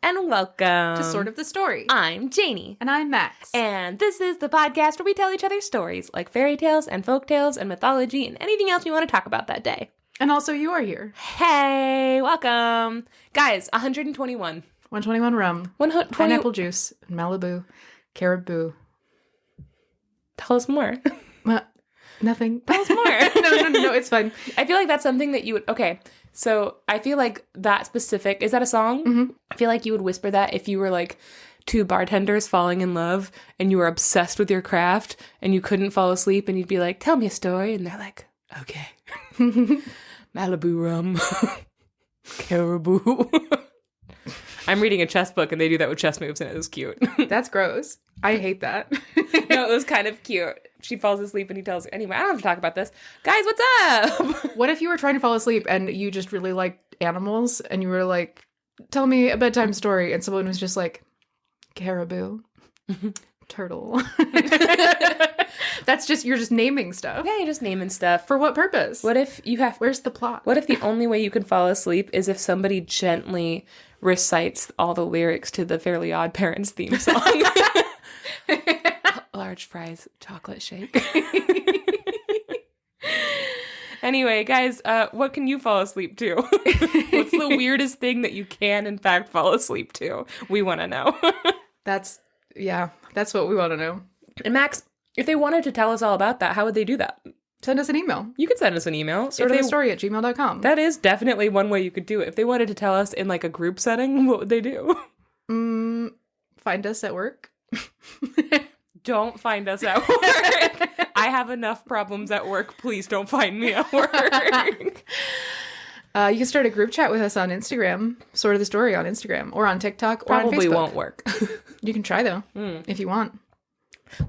and welcome to Sort of the Story. I'm Janey. And I'm Max. And this is the podcast where we tell each other stories, like fairy tales and folk tales and mythology and anything else we want to talk about that day. And also you are here. Hey, welcome. Guys, 121. 121 rum, pineapple juice, Malibu, caribou. Tell us more. Nothing. Tell us more. No, it's fine. I feel like that's something that you would... Okay, so I feel like that specific... Is that a song? Mm-hmm. I feel like you would whisper that if you were like two bartenders falling in love and you were obsessed with your craft and you couldn't fall asleep and you'd be like, tell me a story. And they're like, okay. Malibu rum. Caribou. I'm reading a chess book and they do that with chess moves and it was cute. That's gross. I hate that. No, it was kind of cute. She falls asleep and he tells her, anyway, I don't have to talk about this. Guys, what's up? What if you were trying to fall asleep and you just really liked animals and you were like, tell me a bedtime story, and someone was just like, caribou, turtle. That's just, you're just naming stuff. Yeah, you're just naming stuff. For what purpose? What if you have... Where's the plot? What if the only way you can fall asleep is if somebody gently recites all the lyrics to the Fairly Odd Parents theme song? Large fries, chocolate shake. Anyway, guys, what can you fall asleep to? What's the weirdest thing that you can, in fact, fall asleep to? We want to know. That's what we want to know. And Max, if they wanted to tell us all about that, how would they do that? Send us an email. You could send us an email. sortofthestory@gmail.com. That is definitely one way you could do it. If they wanted to tell us in like a group setting, what would they do? Find us at work. Don't find us at work. I have enough problems at work. Please don't find me at work. You can start a group chat with us on Instagram, Sort of the Story on Instagram, or on TikTok, or on Facebook. Probably won't work. You can try, though, if you want.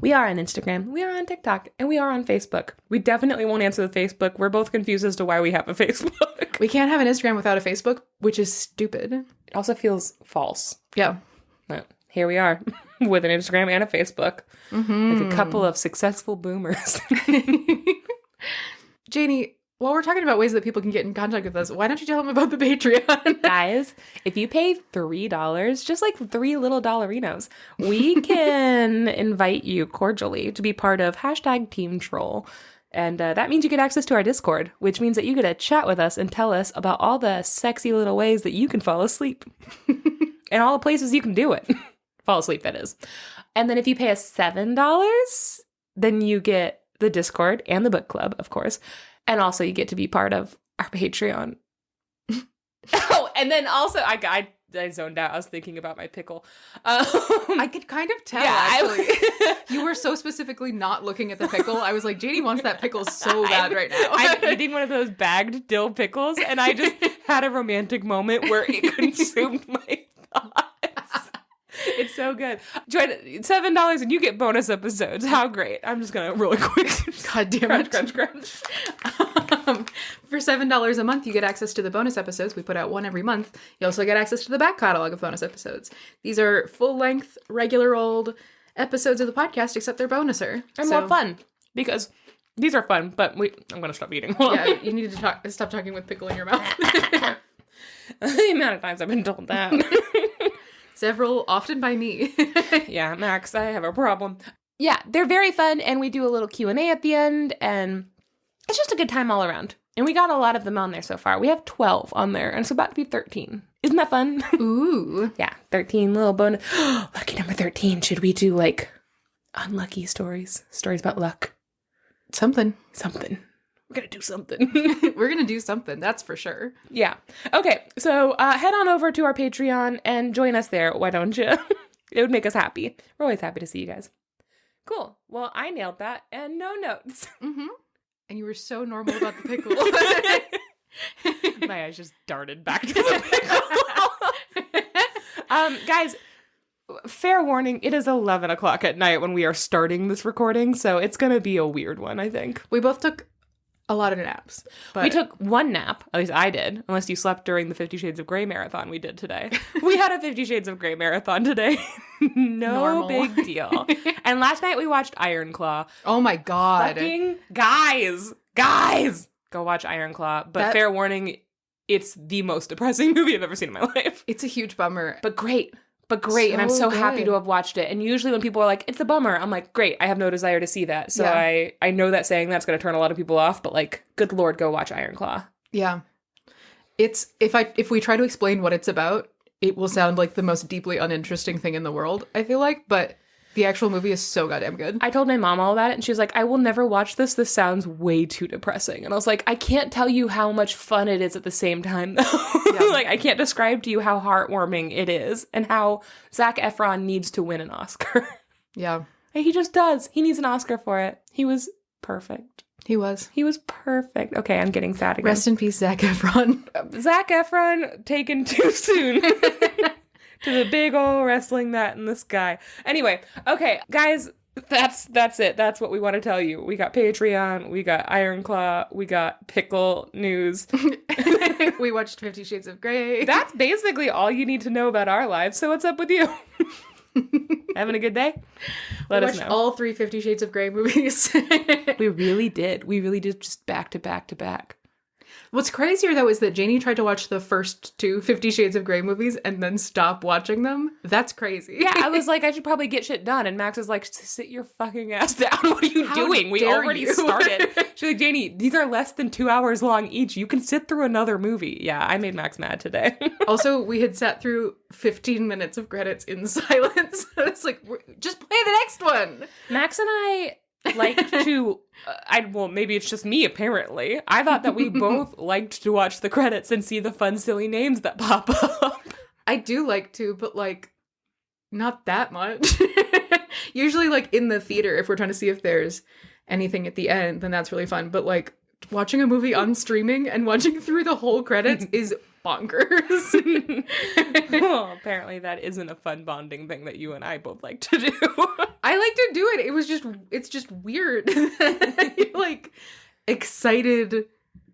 We are on Instagram, we are on TikTok, and we are on Facebook. We definitely won't answer the Facebook. We're both confused as to why we have a Facebook. We can't have an Instagram without a Facebook, which is stupid. It also feels false. Yeah. But here we are with an Instagram and a Facebook. Like a couple of successful boomers. Janey, while we're talking about ways that people can get in contact with us, why don't you tell them about the Patreon? Guys, if you pay $3, just like $3 little dollarinos, we can invite you cordially to be part of #Team Troll. And that means you get access to our Discord, which means that you get to chat with us and tell us about all the sexy little ways that you can fall asleep. And all the places you can do it. Fall asleep, that is. And then if you pay us $7, then you get the Discord and the book club, of course. And also you get to be part of our Patreon. Oh, and then also I zoned out. I was thinking about my pickle. I could kind of tell, actually. You were so specifically not looking at the pickle. I was like, Janey wants that pickle so bad right now. I'm eating one of those bagged dill pickles, and I just had a romantic moment where it consumed my thoughts. It's so good. Join $7 and you get bonus episodes. How great. I'm just going to really quick. God damn it. Crunch. For $7 a month, you get access to the bonus episodes. We put out one every month. You also get access to the back catalog of bonus episodes. These are full-length, regular old episodes of the podcast, except they're bonuser. And more fun. Because these are fun, but I'm going to stop eating. Yeah, you need to stop talking with pickle in your mouth. The amount of times I've been told that. Several, often by me. Yeah, Max, I have a problem. Yeah, they're very fun, and we do a little Q&A at the end, and it's just a good time all around. And we got a lot of them on there so far. We have 12 on there, and it's about to be 13. Isn't that fun? Ooh. Yeah, 13 little bonus. Lucky number 13. Should we do, like, unlucky stories? Stories about luck? Something. We're going to do something. We're going to do something, that's for sure. Yeah. Okay, so head on over to our Patreon and join us there, why don't you? It would make us happy. We're always happy to see you guys. Cool. Well, I nailed that, and no notes. Mm-hmm. And you were so normal about the pickle. My eyes just darted back to the pickle. Guys, fair warning, it is 11 o'clock at night when we are starting this recording, so it's going to be a weird one, I think. We both took a lot of naps. But... We took one nap, at least I did, unless you slept during the 50 Shades of Grey marathon we did today. We had a 50 Shades of Grey marathon today. No big deal. And last night we watched Iron Claw. Oh my God. Fucking guys, go watch Iron Claw. But fair warning, it's the most depressing movie I've ever seen in my life. It's a huge bummer. But great. And I'm so happy to have watched it. And usually when people are like, it's a bummer, I'm like, great, I have no desire to see that. So I know that saying that's going to turn a lot of people off, but like, good Lord, go watch Iron Claw. Yeah. It's, if we try to explain what it's about, it will sound like the most deeply uninteresting thing in the world, I feel like, but the actual movie is so goddamn good. I told my mom all about it, and she was like, I will never watch this. This sounds way too depressing. And I was like, I can't tell you how much fun it is at the same time, though. Yeah. Like, I can't describe to you how heartwarming it is and how Zac Efron needs to win an Oscar. Yeah. He just does. He needs an Oscar for it. He was perfect. He was perfect. Okay, I'm getting sad again. Rest in peace, Zac Efron. Zac Efron taken too soon. To the big ol' wrestling mat in the sky. Anyway, okay, guys, that's it. That's what we want to tell you. We got Patreon, we got Iron Claw, we got pickle news. We watched 50 Shades of Grey. That's basically all you need to know about our lives. So what's up with you? Having a good day? Let us know. All 3 50 Shades of Grey movies. We really did. We really did, just back to back to back. What's crazier, though, is that Janey tried to watch the first 2 50 Shades of Grey movies and then stop watching them. That's crazy. Yeah, I was like, I should probably get shit done. And Max is like, sit your fucking ass down. What are you doing? We already started. She's like, Janey, these are less than 2 hours long each. You can sit through another movie. Yeah, I made Max mad today. Also, we had sat through 15 minutes of credits in silence. It's like, just play the next one. Max and I like to, well, maybe it's just me, apparently. I thought that we both liked to watch the credits and see the fun, silly names that pop up. I do like to, but, like, not that much. Usually, like, in the theater, if we're trying to see if there's anything at the end, then that's really fun. But, like, watching a movie on streaming and watching through the whole credits is bonkers. Well, apparently that isn't a fun bonding thing that you and I both like to do. I like to do it. It's just weird. You're, like, excited.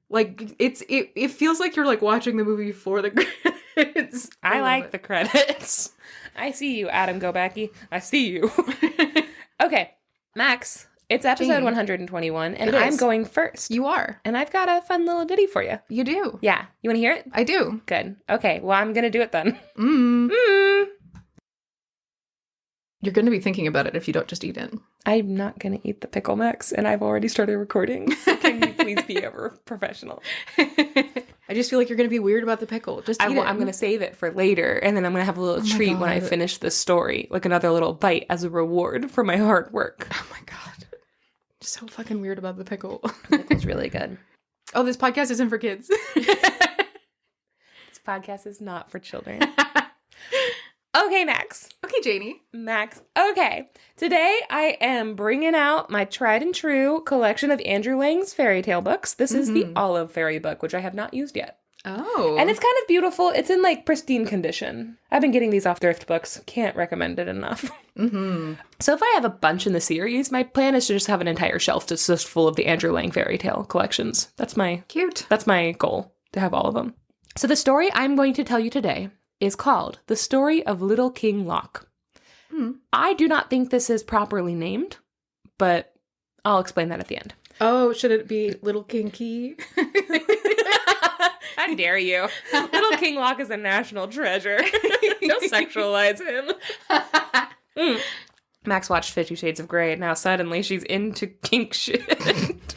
Like, it feels like you're, like, watching the movie for the credits. I like the credits. I see you, Adam Gobacki. I see you. Okay, Max. It's episode Janey. 121, and I'm going first. You are. And I've got a fun little ditty for you. You do. Yeah. You want to hear it? I do. Good. Okay, well, I'm going to do it then. You're going to be thinking about it if you don't just eat it. I'm not going to eat the pickle, Max, and I've already started recording. So can you please be ever professional? I just feel like you're going to be weird about the pickle. Just eat it. I'm going to save it for later, and then I'm going to have a little treat when I finish the story, like another little bite as a reward for my hard work. Oh my God. So fucking weird about the pickle. Pickle's really good. Oh, this podcast isn't for kids. This podcast is not for children. Okay, Max. Okay, Janey. Max. Okay. Today I am bringing out my tried and true collection of Andrew Lang's fairy tale books. This is the Olive Fairy book, which I have not used yet. Oh. And it's kind of beautiful. It's in, like, pristine condition. I've been getting these off thrift books. Can't recommend it enough. So if I have a bunch in the series, my plan is to just have an entire shelf that's just full of the Andrew Lang fairy tale collections. That's my goal, to have all of them. So the story I'm going to tell you today is called The Story of Little King Loc. I do not think this is properly named, but I'll explain that at the end. Oh, should it be Little King Key? How dare you? Little King Loc is a national treasure. Don't sexualize him. Max watched 50 Shades of Grey, and now suddenly she's into kink shit.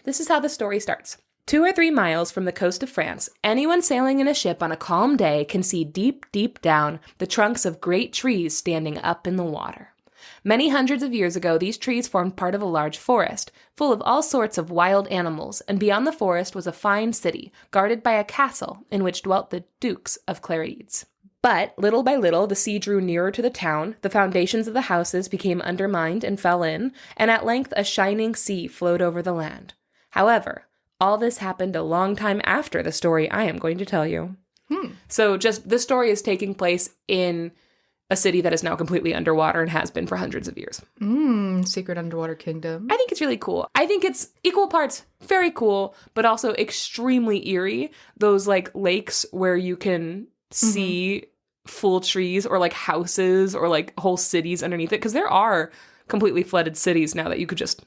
This is how the story starts. 2 or 3 miles from the coast of France, anyone sailing in a ship on a calm day can see deep, deep down the trunks of great trees standing up in the water. Many hundreds of years ago, these trees formed part of a large forest, full of all sorts of wild animals, and beyond the forest was a fine city, guarded by a castle in which dwelt the Dukes of Clarides. But, little by little, the sea drew nearer to the town, the foundations of the houses became undermined and fell in, and at length a shining sea flowed over the land. However, all this happened a long time after the story I am going to tell you. So just, this story is taking place in a city that is now completely underwater and has been for hundreds of years. Secret underwater kingdom. I think it's really cool. I think it's equal parts very cool, but also extremely eerie. Those, like, lakes where you can see full trees or, like, houses or, like, whole cities underneath it. Because there are completely flooded cities now that you could just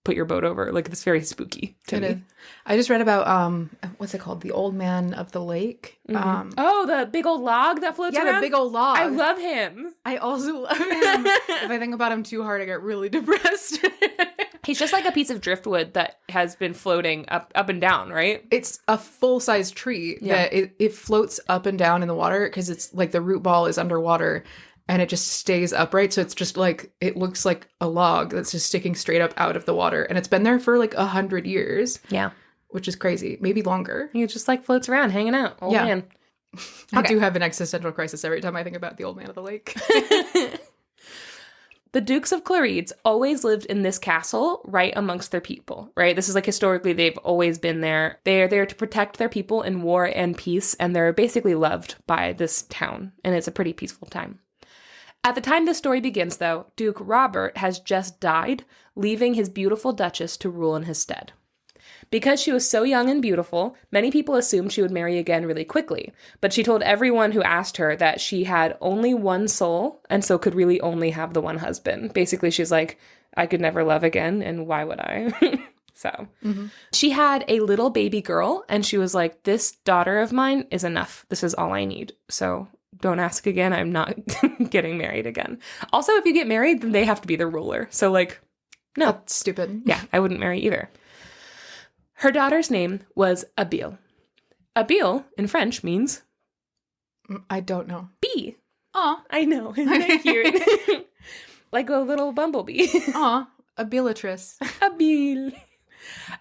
put your boat over. Like, it's very spooky to me. I just read about what's it called? The Old Man of the Lake. Oh, the big old log that floats around? Yeah, the big old log. I love him. I also love him. If I think about him too hard, I get really depressed. He's just like a piece of driftwood that has been floating up and down, right? It's a full-size tree that it floats up and down in the water because it's like the root ball is underwater and it just stays upright. So it's just like, it looks like a log that's just sticking straight up out of the water. And it's been there for like 100 years. Yeah. Which is crazy. Maybe longer. He just like floats around, hanging out. Old man. I do have an existential crisis every time I think about the Old Man of the Lake. The Dukes of Clerides always lived in this castle right amongst their people, right? This is like historically they've always been there. They are there to protect their people in war and peace, and they're basically loved by this town, and it's a pretty peaceful time. At the time this story begins, though, Duke Robert has just died, leaving his beautiful Duchess to rule in his stead. Because she was so young and beautiful, many people assumed she would marry again really quickly, but she told everyone who asked her that she had only one soul and so could really only have the one husband. Basically, she's like, I could never love again, and why would I? She had a little baby girl, and she was like, this daughter of mine is enough. This is all I need. So don't ask again. I'm not getting married again. Also, if you get married, then they have to be the ruler. So like, no. That's stupid. Yeah, I wouldn't marry either. Her daughter's name was Abil. Abil, in French, means... I don't know. Bee. Aw. I know. Isn't that cute? Like a little bumblebee. Aw. Abilatrice. Abil.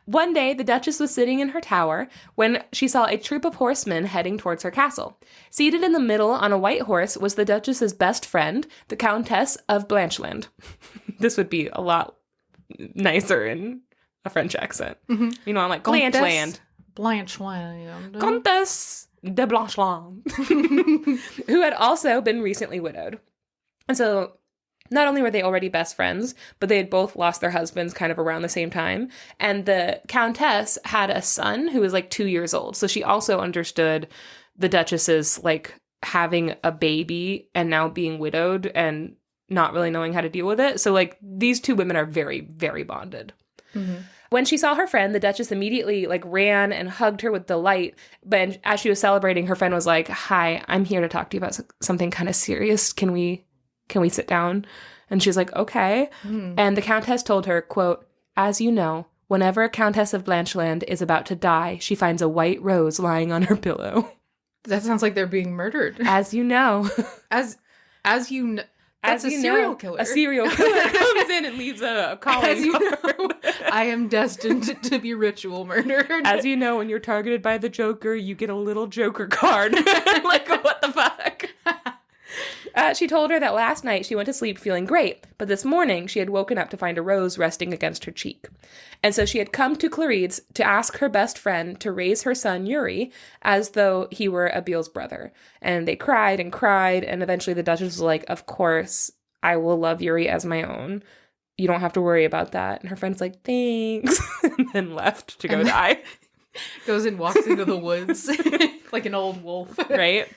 One day, the Duchess was sitting in her tower when she saw a troop of horsemen heading towards her castle. Seated in the middle on a white horse was the Duchess's best friend, the Countess of Blancheland. This would be a lot nicer in a French accent. Mm-hmm. You know, I'm like, Blancheland. Blancheland. Comtesse de Blancheland. Who had also been recently widowed. And so not only were they already best friends, but they had both lost their husbands kind of around the same time. And the Countess had a son who was like 2 years old. So she also understood the Duchess's like having a baby and now being widowed and not really knowing how to deal with it. So like these two women are very, very bonded. Mm-hmm. When she saw her friend, the Duchess immediately like ran and hugged her with delight. But as she was celebrating, her friend was like, "Hi, I'm here to talk to you about something kind of serious. Can we sit down?" And she's like, "Okay." And the Countess told her, quote, "As you know, whenever a Countess of Blancheland is about to die, she finds a white rose lying on her pillow." That sounds like they're being murdered. As you know. As you know. That's a serial killer. A serial killer comes in and leaves a calling As you know, I am destined to be ritual murdered. As you know, when you're targeted by the Joker, you get a little Joker card. Like, what the fuck? She told her that last night she went to sleep feeling great, but this morning she had woken up to find a rose resting against her cheek. And so she had come to Clerides to ask her best friend to raise her son Yuri as though he were Abil's brother. And they cried, and eventually the Duchess was like, "Of course, I will love Yuri as my own. You don't have to worry about that." And her friend's like, "Thanks," and then left to go die. Goes and walks into the woods like an old wolf. Right?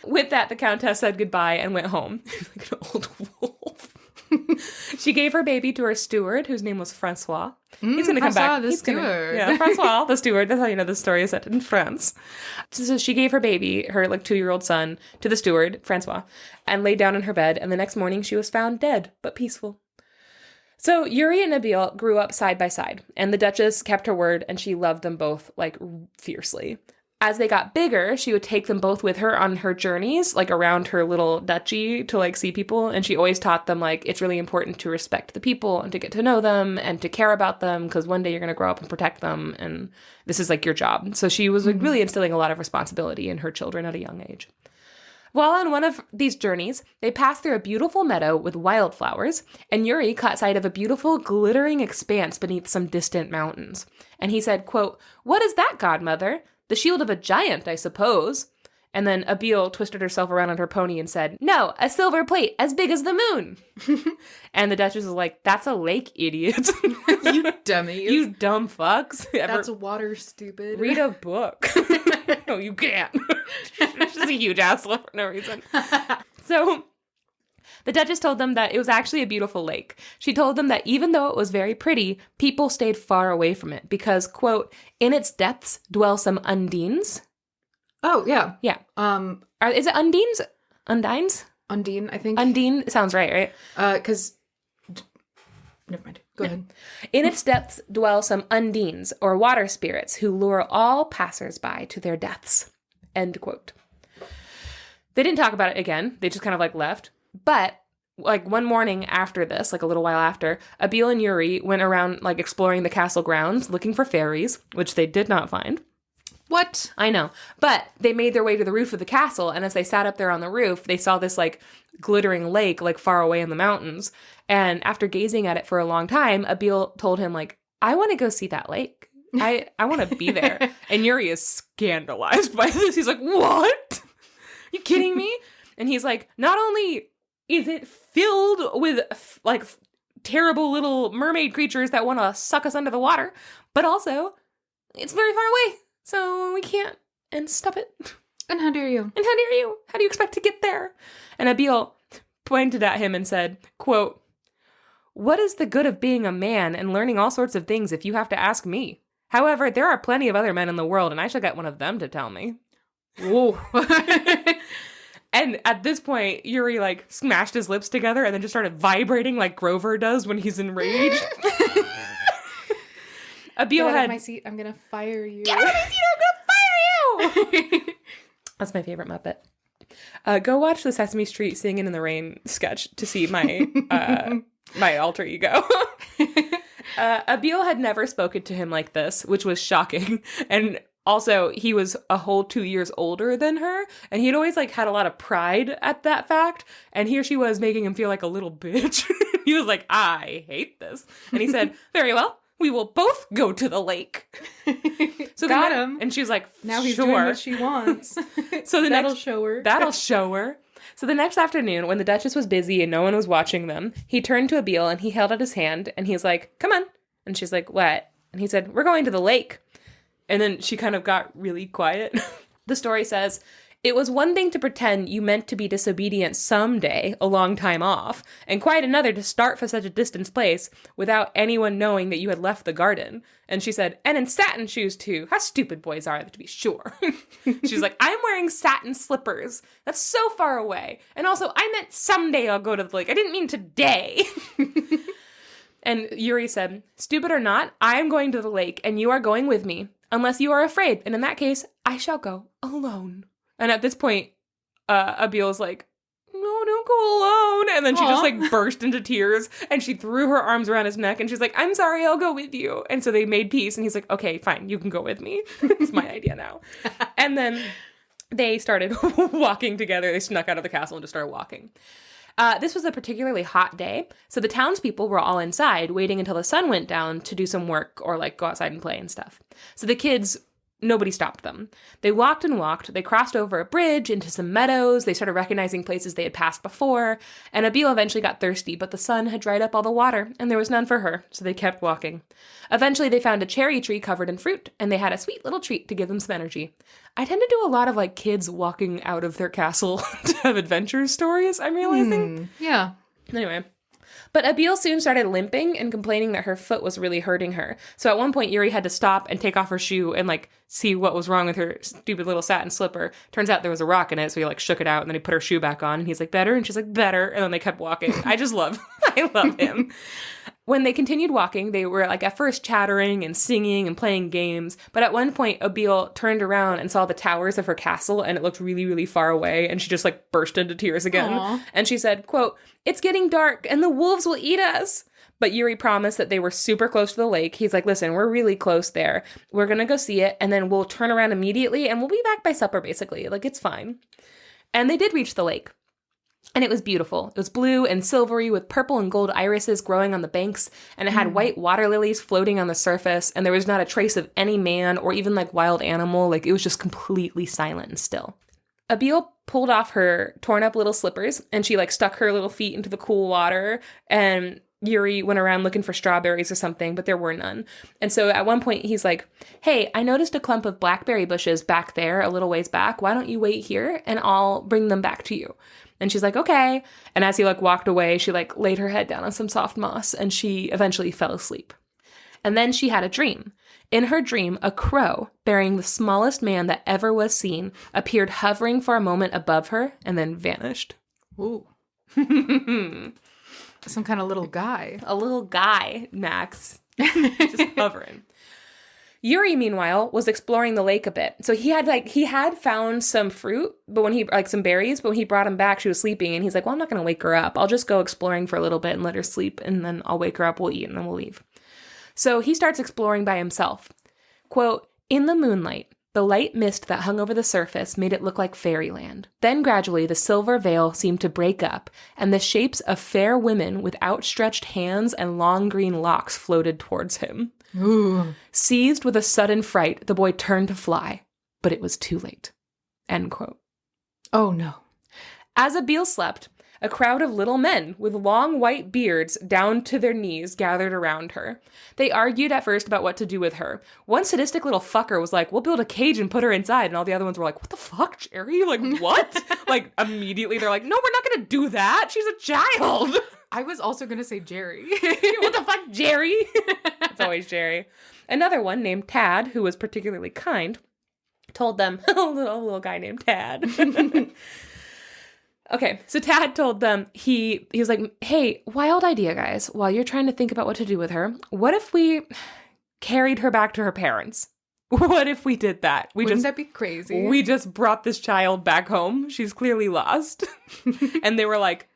With that, the Countess said goodbye and went home. Like an old wolf. She gave her baby to her steward, whose name was Francois. He's going to come back. The steward. Yeah, Francois, the steward. That's how you know the story is set in France. So she gave her baby, her like 2-year-old son, to the steward, Francois, and laid down in her bed. And the next morning she was found dead, but peaceful. So Yuri and Abil grew up side by side, and the Duchess kept her word, and she loved them both like fiercely. As they got bigger, she would take them both with her on her journeys, like around her little duchy to like see people. And she always taught them like it's really important to respect the people and to get to know them and to care about them because one day you're going to grow up and protect them. And this is like your job. So she was like, really instilling a lot of responsibility in her children at a young age. While on one of these journeys, they passed through a beautiful meadow with wildflowers, and Yuri caught sight of a beautiful glittering expanse beneath some distant mountains. And he said, quote, "What is that, godmother? The shield of a giant, I suppose." And then Abil twisted herself around on her pony and said, "No, a silver plate as big as the moon." And the Duchess was like, "That's a lake, idiot." You dummies. You dumb fucks. That's water, stupid. Read a book. No, you can't. She's a huge asshole for no reason. So The Duchess told them that it was actually a beautiful lake. She told them that even though it was very pretty, people stayed far away from it because, quote, in its depths dwell some undines. Oh, yeah. Yeah. Is it undines? Undines? Undine, I think. Undine sounds right? Because... Never mind. Go ahead. In its depths dwell some undines, or water spirits, who lure all passers-by to their deaths. End quote. They didn't talk about it again. They just kind of like left. But like one morning after this, like a little while after, Abil and Yuri went around like exploring the castle grounds looking for fairies, which they did not find. What? I know. But they made their way to the roof of the castle, and as they sat up there on the roof, they saw this like glittering lake like far away in the mountains. And after gazing at it for a long time, Abil told him like, I want to go see that lake. I want to be there. And Yuri is scandalized by this. He's like, what? You kidding me? And he's like, not only is it filled with like terrible little mermaid creatures that want to suck us under the water, but also it's very far away. So we can't, and stop it. And how dare you? And how dare you? How do you expect to get there? And Abil pointed at him and said, quote, what is the good of being a man and learning all sorts of things if you have to ask me? However, there are plenty of other men in the world, and I shall get one of them to tell me. Whoa. And at this point, Yuri like smashed his lips together and then just started vibrating like Grover does when he's enraged. Abil had my seat. I'm gonna fire you. Get out of my seat! I'm gonna fire you! That's my favorite Muppet. Go watch the Sesame Street Singing in the Rain sketch to see my my alter ego. Abil had never spoken to him like this, which was shocking. And also, he was a whole 2 years older than her, and he'd always like had a lot of pride at that fact. And here she was making him feel like a little bitch. He was like, I hate this. And he said, very well. We will both go to the lake. So got him. And she was like, now he's sure. doing what she wants. So That'll show her. That'll show her. So the next afternoon, when the Duchess was busy and no one was watching them, he turned to Abil and he held out his hand and he's like, come on. And she's like, what? And he said, we're going to the lake. And then she kind of got really quiet. The story says, it was one thing to pretend you meant to be disobedient someday, a long time off, and quite another to start for such a distant place without anyone knowing that you had left the garden. And she said, and in satin shoes too. How stupid boys are, to be sure. She's like, I'm wearing satin slippers. That's so far away. And also, I meant someday I'll go to the lake. I didn't mean today. And Yuri said, stupid or not, I am going to the lake and you are going with me, unless you are afraid. And in that case, I shall go alone. And at this point, Abil's like, no, don't go alone. And then she just like burst into tears and she threw her arms around his neck and she's like, I'm sorry, I'll go with you. And so they made peace and he's like, okay, fine, you can go with me. It's my idea now. And then they started walking together. They snuck out of the castle and just started walking. This was a particularly hot day, so the townspeople were all inside waiting until the sun went down to do some work or like go outside and play and stuff. So the kids, nobody stopped them. They walked and walked. They crossed over a bridge into some meadows. They started recognizing places they had passed before. And Abil eventually got thirsty, but the sun had dried up all the water, and there was none for her, so they kept walking. Eventually, they found a cherry tree covered in fruit, and they had a sweet little treat to give them some energy. I tend to do a lot of, like, kids walking out of their castle to have adventure stories, I'm realizing. Yeah. Anyway. But Abil soon started limping and complaining that her foot was really hurting her. So at one point, Yuri had to stop and take off her shoe and, like, see what was wrong with her stupid little satin slipper. Turns out there was a rock in it, so he, like, shook it out, and then he put her shoe back on, and he's like, better? And she's like, better. And then they kept walking. I love him. When they continued walking, they were, like, at first chattering and singing and playing games. But at one point, Abil turned around and saw the towers of her castle, and it looked really, really far away, and she just, like, burst into tears again. Aww. And she said, quote, it's getting dark, and the wolves will eat us. But Yuri promised that they were super close to the lake. He's like, listen, we're really close there. We're gonna go see it, and then we'll turn around immediately, and we'll be back by supper, basically. Like, it's fine. And they did reach the lake. And it was beautiful. It was blue and silvery with purple and gold irises growing on the banks, and it had white water lilies floating on the surface, and there was not a trace of any man or even, like, wild animal. Like, it was just completely silent and still. Abil pulled off her torn up little slippers, and she, like, stuck her little feet into the cool water, and Yuri went around looking for strawberries or something, but there were none. And so at one point he's like, hey, I noticed a clump of blackberry bushes back there a little ways back. Why don't you wait here and I'll bring them back to you? And she's like, okay. And as he like walked away, she like laid her head down on some soft moss and she eventually fell asleep. And then she had a dream. In her dream, a crow bearing the smallest man that ever was seen appeared hovering for a moment above her and then vanished. Ooh. Some kind of little guy. A little guy, Max. Just hovering. Yuri, meanwhile, was exploring the lake a bit. So he had found some fruit, but when he, like some berries, but when he brought him back, she was sleeping. And he's like, well, I'm not going to wake her up. I'll just go exploring for a little bit and let her sleep. And then I'll wake her up, we'll eat, and then we'll leave. So he starts exploring by himself. Quote, in the moonlight, the light mist that hung over the surface made it look like fairyland. Then gradually the silver veil seemed to break up, and the shapes of fair women with outstretched hands and long green locks floated towards him. Ooh. Seized with a sudden fright, the boy turned to fly, but it was too late. End quote. Oh no. As Abil slept, a crowd of little men with long white beards down to their knees gathered around her. They argued at first about what to do with her. One sadistic little fucker was like, we'll build a cage and put her inside. And all the other ones were like, what the fuck, Jerry? Like, what? Like, immediately they're like, no, we're not going to do that. She's a child. I was also going to say Jerry. What the fuck, Jerry? It's always Jerry. Another one named Tad, who was particularly kind, told them, a little guy named Tad. Okay, so Tad told them, he was like, hey, wild idea, guys. While you're trying to think about what to do with her, what if we carried her back to her parents? What if we did that? Wouldn't that be crazy? We just brought this child back home. She's clearly lost. And they were like,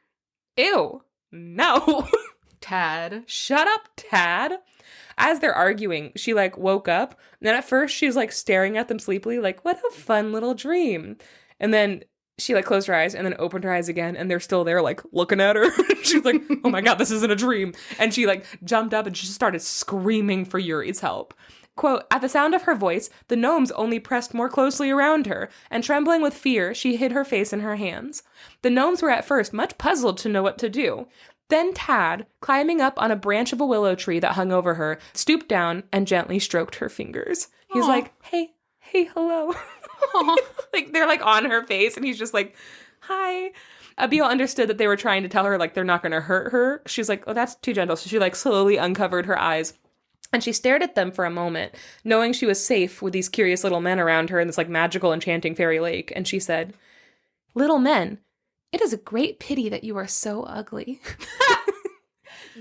ew, no. Tad. Shut up, Tad. As they're arguing, she like woke up. And at first she's like staring at them sleepily, like, what a fun little dream. And then she like closed her eyes and then opened her eyes again and they're still there like looking at her. She's like, oh my God, this isn't a dream. And she like jumped up and she started screaming for Yuri's help. Quote, at the sound of her voice, the gnomes only pressed more closely around her, and trembling with fear, she hid her face in her hands. The gnomes were at first much puzzled to know what to do. Then Tad, climbing up on a branch of a willow tree that hung over her, stooped down and gently stroked her fingers. He's Aww. like, hey, hello. Like they're like on her face and he's just like, hi. Abil understood that they were trying to tell her like they're not going to hurt her. She's like, oh, that's too gentle. So she like slowly uncovered her eyes and she stared at them for a moment, knowing she was safe with these curious little men around her in this like magical enchanting fairy lake. And she said, little men, it is a great pity that you are so ugly.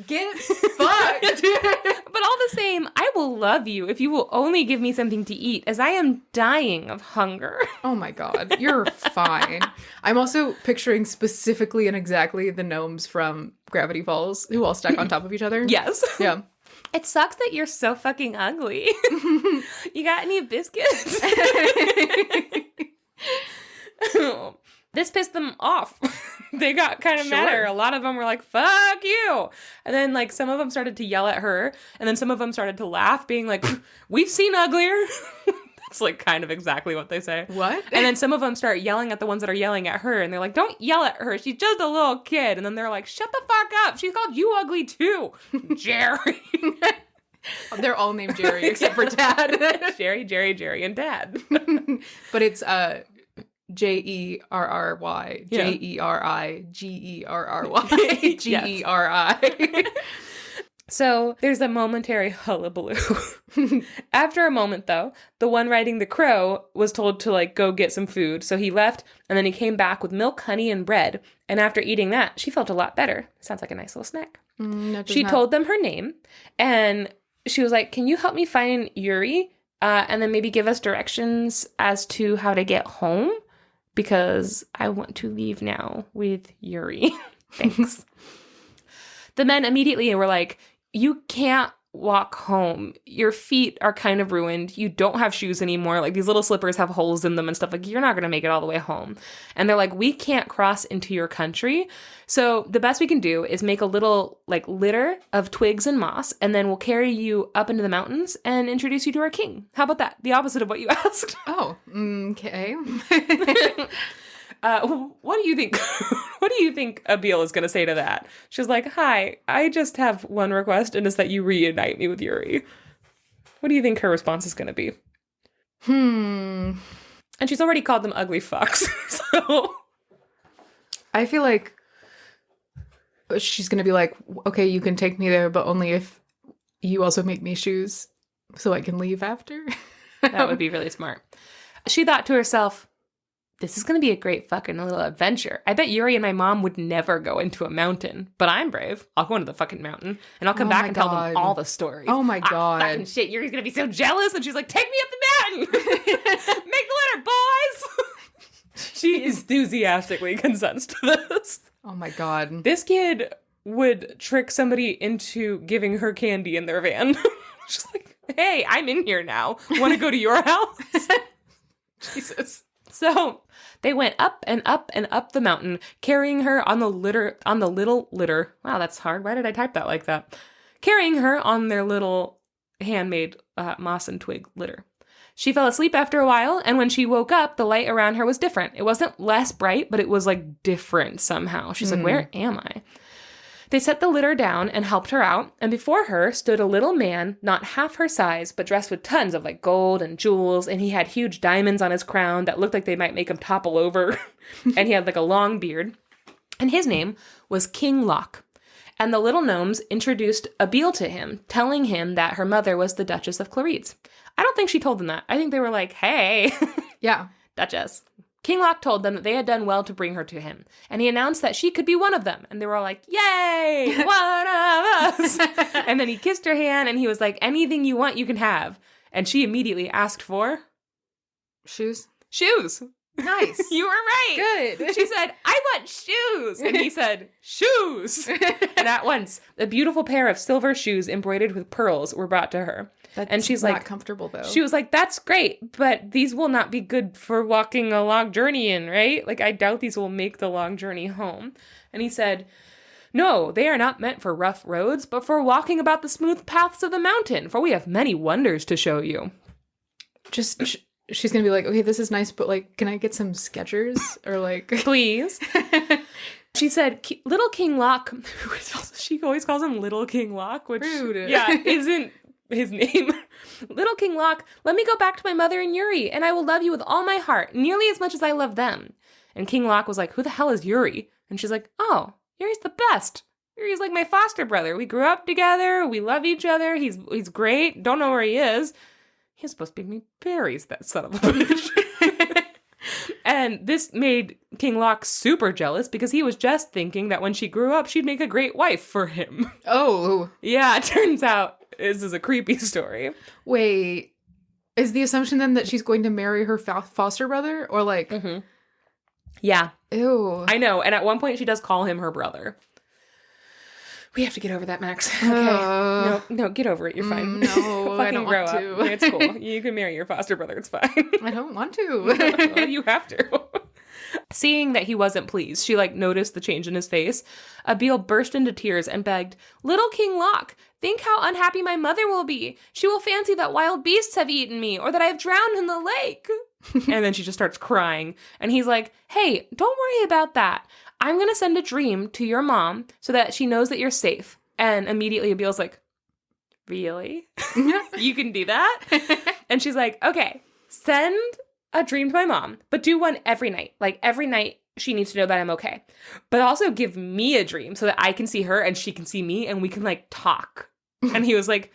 Get fucked. But all the same, I will love you if you will only give me something to eat, as I am dying of hunger. Oh my God, you're fine. I'm also picturing specifically and exactly the gnomes from Gravity Falls who all stack on top of each other. Yes. Yeah. It sucks that you're so fucking ugly. You got any biscuits? This pissed them off. They got kind of mad at her. A lot of them were like, fuck you. And then like some of them started to yell at her. And then some of them started to laugh, being like, we've seen uglier. That's like kind of exactly what they say. What? And then some of them start yelling at the ones that are yelling at her. And they're like, don't yell at her. She's just a little kid. And then they're like, shut the fuck up. She called you ugly too. Jerry. They're all named Jerry except for Dad. Jerry, and Dad. But it's Jerry, Jerry, Gerry, Geri. So there's a momentary hullabaloo. After a moment, though, the one riding the crow was told to like go get some food. So he left and then he came back with milk, honey, and bread. And after eating that, she felt a lot better. Sounds like a nice little snack. No, she told them her name and she was like, can you help me find Yuri? And then maybe give us directions as to how to get home? Because I want to leave now with Yuri. Thanks. The men immediately were like, you can't walk home. Your feet are kind of ruined. You don't have shoes anymore. Like these little slippers have holes in them and stuff. Like you're not going to make it all the way home. And they're like, we can't cross into your country. So the best we can do is make a little like litter of twigs and moss. And then we'll carry you up into the mountains and introduce you to our king. How about that? The opposite of what you asked. Oh, okay. What do you think? What do you think Abiel is going to say to that? She's like, hi, I just have one request, and it's that you reunite me with Yuri. What do you think her response is going to be? And she's already called them ugly fucks, so... I feel like she's going to be like, okay, you can take me there, but only if you also make me shoes so I can leave after. That would be really smart. She thought to herself, this is going to be a great fucking little adventure. I bet Yuri and my mom would never go into a mountain, but I'm brave. I'll go into the fucking mountain, and I'll come back and tell them all the stories. Oh my God. Fucking shit, Yuri's going to be so jealous, and she's like, take me up the mountain! Make the litter, boys! She enthusiastically consents to this. Oh my God. This kid would trick somebody into giving her candy in their van. She's like, hey, I'm in here now. Want to go to your house? Jesus. So they went up and up and up the mountain, carrying her on the little litter. Wow, that's hard. Why did I type that like that? Carrying her on their little handmade moss and twig litter. She fell asleep after a while, and when she woke up, the light around her was different. It wasn't less bright, but it was like different somehow. She's like, where am I? They set the litter down and helped her out, and before her stood a little man, not half her size, but dressed with tons of like gold and jewels, and he had huge diamonds on his crown that looked like they might make him topple over, and he had like a long beard, and his name was King Lock. And the little gnomes introduced Abiel to him, telling him that her mother was the Duchess of Clarice. I don't think she told them that. I think they were like, hey, yeah, Duchess. King Lock told them that they had done well to bring her to him, and he announced that she could be one of them, and they were all like, yay, one of us! And then he kissed her hand, and he was like, anything you want, you can have. And she immediately asked for... Shoes. Shoes! Nice. You were right. Good. She said, I want shoes. And he said, shoes. And at once, a beautiful pair of silver shoes embroidered with pearls were brought to her. And she's not comfortable, though. She was like, that's great, but these will not be good for walking a long journey in, right? Like, I doubt these will make the long journey home. And he said, no, they are not meant for rough roads, but for walking about the smooth paths of the mountain, for we have many wonders to show you. She's gonna be like, okay, this is nice, but like, can I get some Skechers? Or like... Please. She said, Little King Lock, she always calls him Little King Lock, which, rude. Yeah, isn't his name. Little King Lock, let me go back to my mother and Yuri, and I will love you with all my heart, nearly as much as I love them. And King Lock was like, who the hell is Yuri? And she's like, oh, Yuri's the best. Yuri's like my foster brother. We grew up together. We love each other. He's great. Don't know where he is. He's supposed to be berries, that son of a bitch. And this made King Lock super jealous because he was just thinking that when she grew up, she'd make a great wife for him. Oh. Yeah, it turns out this is a creepy story. Wait, is the assumption then that she's going to marry her foster brother? Or like... Mm-hmm. Yeah. Ew. I know, and at one point she does call him her brother. We have to get over that, Max. Okay. No, get over it. You're fine. No, I don't grow want to. Up. It's cool. You can marry your foster brother. It's fine. I don't want to. Well, you have to. Seeing that he wasn't pleased, she noticed the change in his face. Abiel burst into tears and begged, Little King Lock, think how unhappy my mother will be. She will fancy that wild beasts have eaten me or that I have drowned in the lake. And then she just starts crying. And he's like, hey, don't worry about that. I'm going to send a dream to your mom so that she knows that you're safe. And immediately Abiel's like, really? You can do that? And she's like, okay, send a dream to my mom, but do one every night. Like every night she needs to know that I'm okay. But also give me a dream so that I can see her and she can see me and we can talk. And he was like,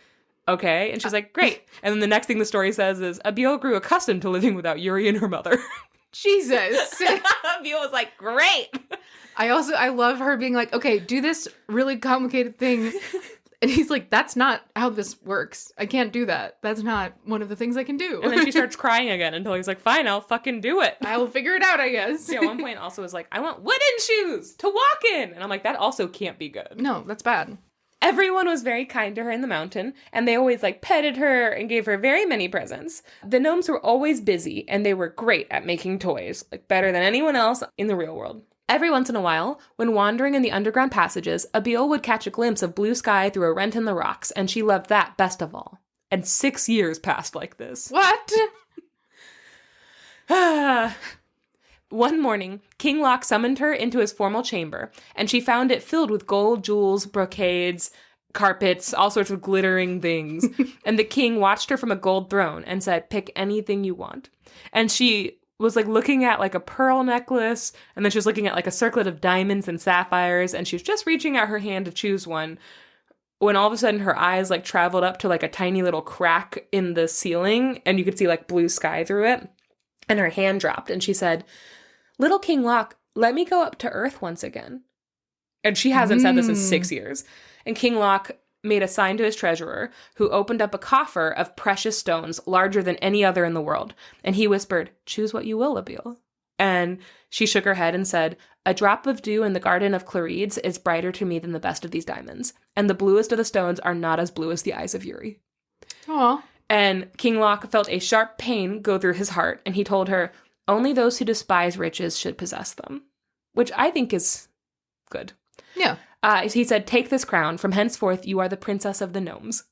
okay. And she's like, great. And then the next thing the story says is Abiel grew accustomed to living without Yuri and her mother. Jesus. Abiel was like, great. I love her being like, okay, do this really complicated thing. And he's like, that's not how this works. I can't do that. That's not one of the things I can do. And then she starts crying again until he's like, fine, I'll fucking do it. I'll figure it out, I guess. Yeah, at one point also was like, I want wooden shoes to walk in. And I'm like, that also can't be good. No, that's bad. Everyone was very kind to her in the mountain, and they always petted her and gave her very many presents. The gnomes were always busy, and they were great at making toys, better than anyone else in the real world. Every once in a while, when wandering in the underground passages, Abiel would catch a glimpse of blue sky through a rent in the rocks, and she loved that best of all. And 6 years passed like this. What? One morning, King Loc summoned her into his formal chamber, and she found it filled with gold, jewels, brocades, carpets, all sorts of glittering things. And the king watched her from a gold throne and said, pick anything you want. And she was like looking at like a pearl necklace, and then she was looking at like a circlet of diamonds and sapphires, and she was just reaching out her hand to choose one when all of a sudden her eyes like traveled up to like a tiny little crack in the ceiling, and you could see like blue sky through it. And her hand dropped, and she said, little King Loc, let me go up to Earth once again. And she hasn't said this in 6 years. And King Loc made a sign to his treasurer, who opened up a coffer of precious stones larger than any other in the world. And he whispered, choose what you will, Abiel. And she shook her head and said, a drop of dew in the garden of Clarides is brighter to me than the best of these diamonds. And the bluest of the stones are not as blue as the eyes of Yuri. Aw. And King Loc felt a sharp pain go through his heart. And he told her, only those who despise riches should possess them. Which I think is good. Yeah. He said, take this crown. From henceforth, you are the princess of the gnomes.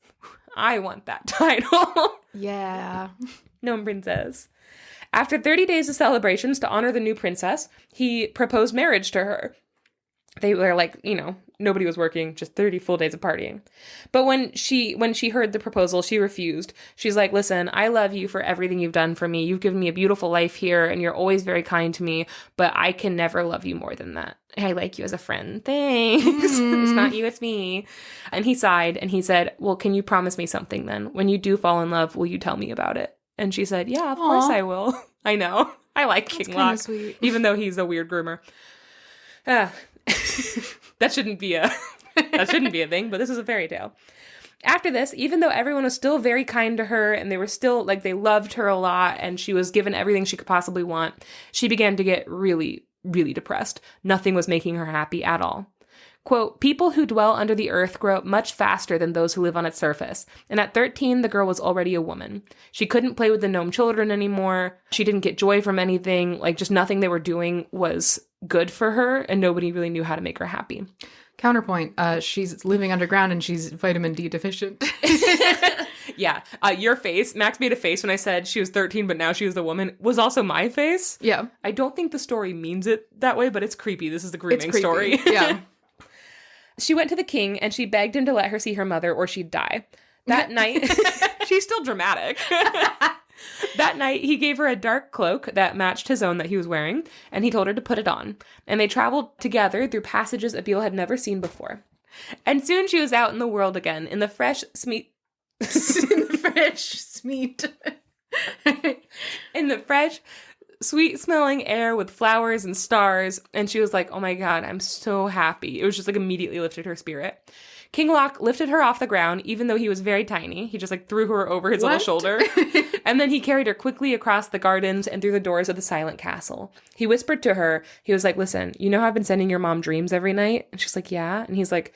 I want that title. Yeah. Gnome princess. After 30 days of celebrations to honor the new princess, he proposed marriage to her. They were like, nobody was working, just 30 full days of partying. But when she heard the proposal, she refused. She's like, listen, I love you for everything you've done for me. You've given me a beautiful life here, and you're always very kind to me, but I can never love you more than that. I like you as a friend. Thanks. It's not you, it's me. And he sighed, and he said, well, can you promise me something then? When you do fall in love, will you tell me about it? And she said, yeah, of course I will. I know. I like King Loc, sweet. even though he's a weird groomer. That shouldn't be a thing, but this is a fairy tale. After this, even though everyone was still very kind to her, and they were still like, they loved her a lot, and she was given everything she could possibly want, she began to get really, really depressed. Nothing was making her happy at all. Quote, people who dwell under the earth grow up much faster than those who live on its surface. And at 13, the girl was already a woman. She couldn't play with the gnome children anymore. She didn't get joy from anything. Like, just nothing they were doing was good for her, and nobody really knew how to make her happy. Counterpoint, she's living underground and she's vitamin D deficient. Yeah. Your face, Max made a face when I said she was 13, but now she was a woman, was also my face. Yeah. I don't think the story means it that way, but it's creepy. This is the grooming story. Yeah. She went to the king, and she begged him to let her see her mother or she'd die. That night, she's still dramatic. That night, he gave her a dark cloak that matched his own that he was wearing, and he told her to put it on. And they traveled together through passages Abiel had never seen before. And soon she was out in the world again, in the fresh, sweet... in the fresh, sweet-smelling air with flowers and stars, and she was like, oh my god, I'm so happy. It was just like immediately lifted her spirit. King Loc lifted her off the ground, even though he was very tiny. He just like threw her over his little shoulder. And then he carried her quickly across the gardens and through the doors of the silent castle. He whispered to her, he was like, listen, you know how I've been sending your mom dreams every night? And she's like, yeah. And he's like,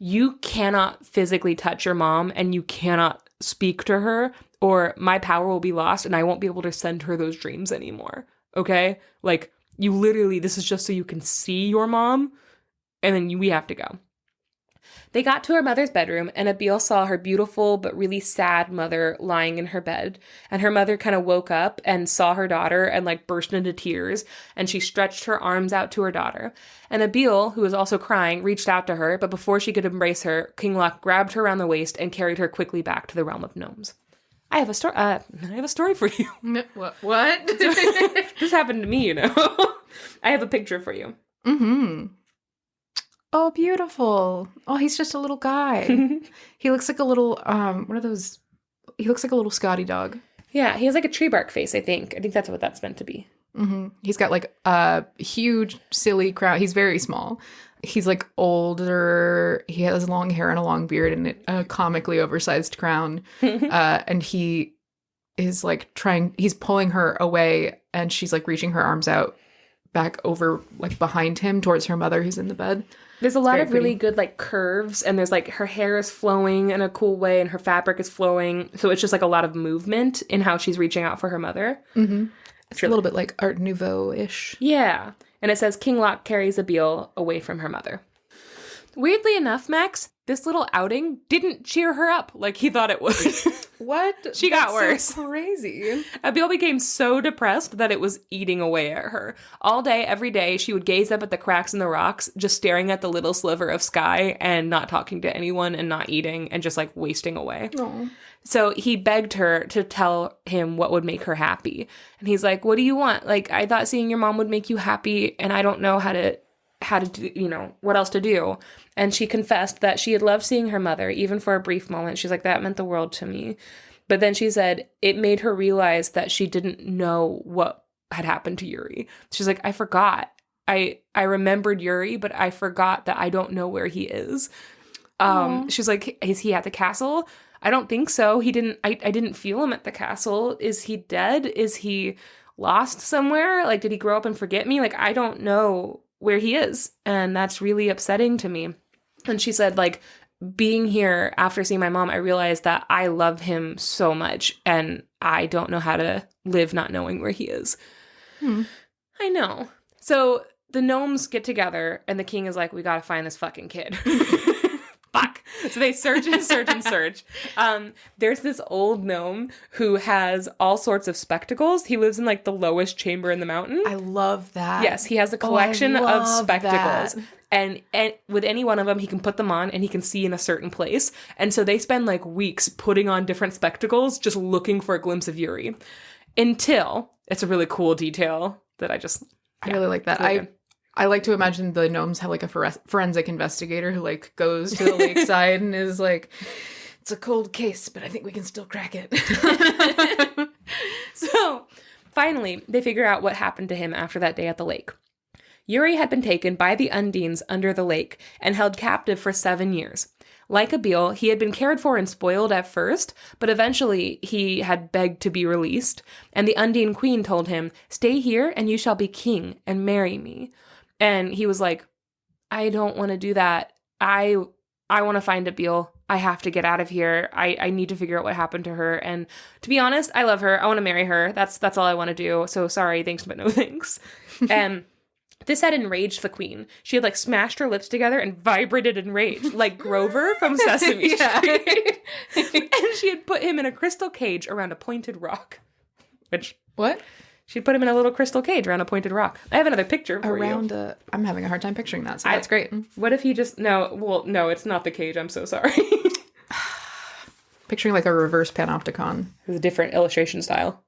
you cannot physically touch your mom, and you cannot speak to her, or my power will be lost and I won't be able to send her those dreams anymore. Okay? Like, you literally, this is just so you can see your mom, and then we have to go. They got to her mother's bedroom, and Abiel saw her beautiful but really sad mother lying in her bed. And her mother kind of woke up and saw her daughter and like burst into tears, and she stretched her arms out to her daughter. And Abiel, who was also crying, reached out to her, but before she could embrace her, King Loc grabbed her around the waist and carried her quickly back to the realm of gnomes. I have a story for you. What? This happened to me, I have a picture for you. Mm-hmm. Oh, beautiful. Oh, he's just a little guy. He looks like a little, what are those? He looks like a little Scotty dog. Yeah, he has like a tree bark face, I think. I think that's what that's meant to be. Mm-hmm. He's got like a huge, silly crown. He's very small. He's like older. He has long hair and a long beard and a comically oversized crown. And he is like he's pulling her away, and she's like reaching her arms out back over, like behind him towards her mother who's in the bed. There's a lot of really good like curves, and there's like her hair is flowing in a cool way and her fabric is flowing. So it's just like a lot of movement in how she's reaching out for her mother. Mm-hmm. It's a little bit like Art Nouveau-ish. Yeah. And it says King Loc carries Abiel away from her mother. Weirdly enough, Max, this little outing didn't cheer her up like he thought it would. What? She got That's worse. So crazy. Abiel became so depressed that it was eating away at her. All day, every day, she would gaze up at the cracks in the rocks, just staring at the little sliver of sky and not talking to anyone and not eating and just like wasting away. Aww. So he begged her to tell him what would make her happy. And he's like, what do you want? Like, I thought seeing your mom would make you happy, and I don't know how to do, what else to do. And she confessed that she had loved seeing her mother, even for a brief moment. She's like, that meant the world to me. But then she said it made her realize that she didn't know what had happened to Yuri. She's like, I forgot. I remembered Yuri, but I forgot that I don't know where he is. She's like, is he at the castle? I don't think so. He didn't, I didn't feel him at the castle. Is he dead? Is he lost somewhere? Like, did he grow up and forget me? Like, I don't know where he is. And that's really upsetting to me. And she said, like, being here after seeing my mom, I realized that I love him so much and I don't know how to live not knowing where he is. I know. So the gnomes get together and the king is like, we gotta find this fucking kid. Fuck. So they search and search and search. There's this old gnome who has all sorts of spectacles. He lives in like the lowest chamber in the mountain. I love that. Yes, he has a collection of spectacles. That. And with any one of them, he can put them on and he can see in a certain place. And so they spend like weeks putting on different spectacles, just looking for a glimpse of Yuri. Until, it's a really cool detail that I really like that. Really I like to imagine the gnomes have like a forensic investigator who like goes to the lakeside and is like, it's a cold case, but I think we can still crack it. So finally, they figure out what happened to him after that day at the lake. Yuri had been taken by the Undines under the lake and held captive for 7 years. Like Abiel, he had been cared for and spoiled at first, but eventually he had begged to be released, and the Undine queen told him, stay here and you shall be king and marry me. And he was like, I don't want to do that. I want to find Abiel. I have to get out of here. I need to figure out what happened to her. And to be honest, I love her. I want to marry her. That's all I want to do. So sorry, thanks, but no thanks. And this had enraged the queen. She had like smashed her lips together and vibrated in rage, like Grover from Sesame Street. And she had put him in a crystal cage around a pointed rock. What? She put him in a little crystal cage around a pointed rock. I have another picture for you. I'm having a hard time picturing that, so that's great. What if he just... No, it's not the cage. I'm so sorry. Picturing like a reverse panopticon. With a different illustration style.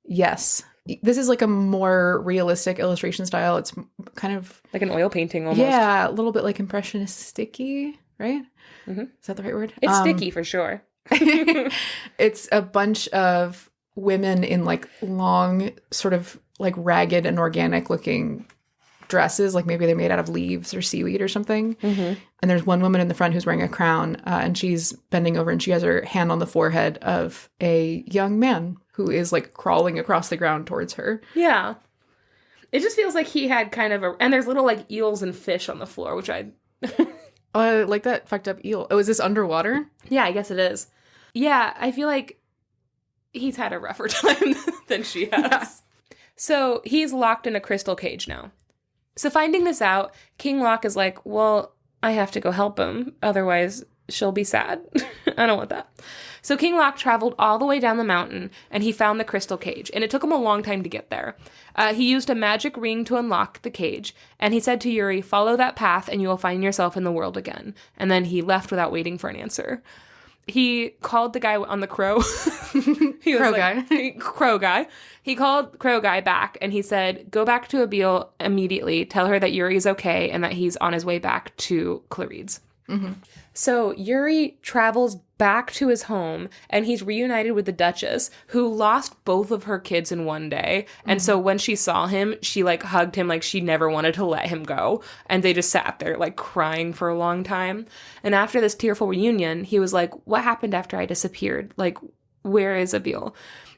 Yes. This is like a more realistic illustration style. It's kind of... like an oil painting almost. Yeah, a little bit like impressionistic-y, right? Mm-hmm. Is that the right word? It's sticky for sure. It's a bunch of women in like long, sort of like ragged and organic looking dresses, like maybe they're made out of leaves or seaweed or something. Mm-hmm. And there's one woman in the front who's wearing a crown, and she's bending over and she has her hand on the forehead of a young man who is like crawling across the ground towards her. Yeah. It just feels like he had kind of a... and there's little like eels and fish on the floor, which I... Oh, like that fucked up eel. Oh, is this underwater? Yeah, I guess it is. Yeah, I feel like he's had a rougher time than she has. Yeah. So he's locked in a crystal cage now. So finding this out, King Locke is like, well, I have to go help him. Otherwise, she'll be sad. I don't want that. So King Locke traveled all the way down the mountain and he found the crystal cage. And it took him a long time to get there. He used a magic ring to unlock the cage. And he said to Yuri, follow that path and you will find yourself in the world again. And then he left without waiting for an answer. He called the guy on the crow. Crow guy. He called Crow guy back and he said, go back to Abiel immediately. Tell her that Yuri's okay and that he's on his way back to Claride's. Mm-hmm. So Yuri travels back to his home and he's reunited with the Duchess, who lost both of her kids in one day. And so when she saw him, she like hugged him like she never wanted to let him go. And they just sat there like crying for a long time. And after this tearful reunion, he was like, what happened after I disappeared? Like, where is Abiel?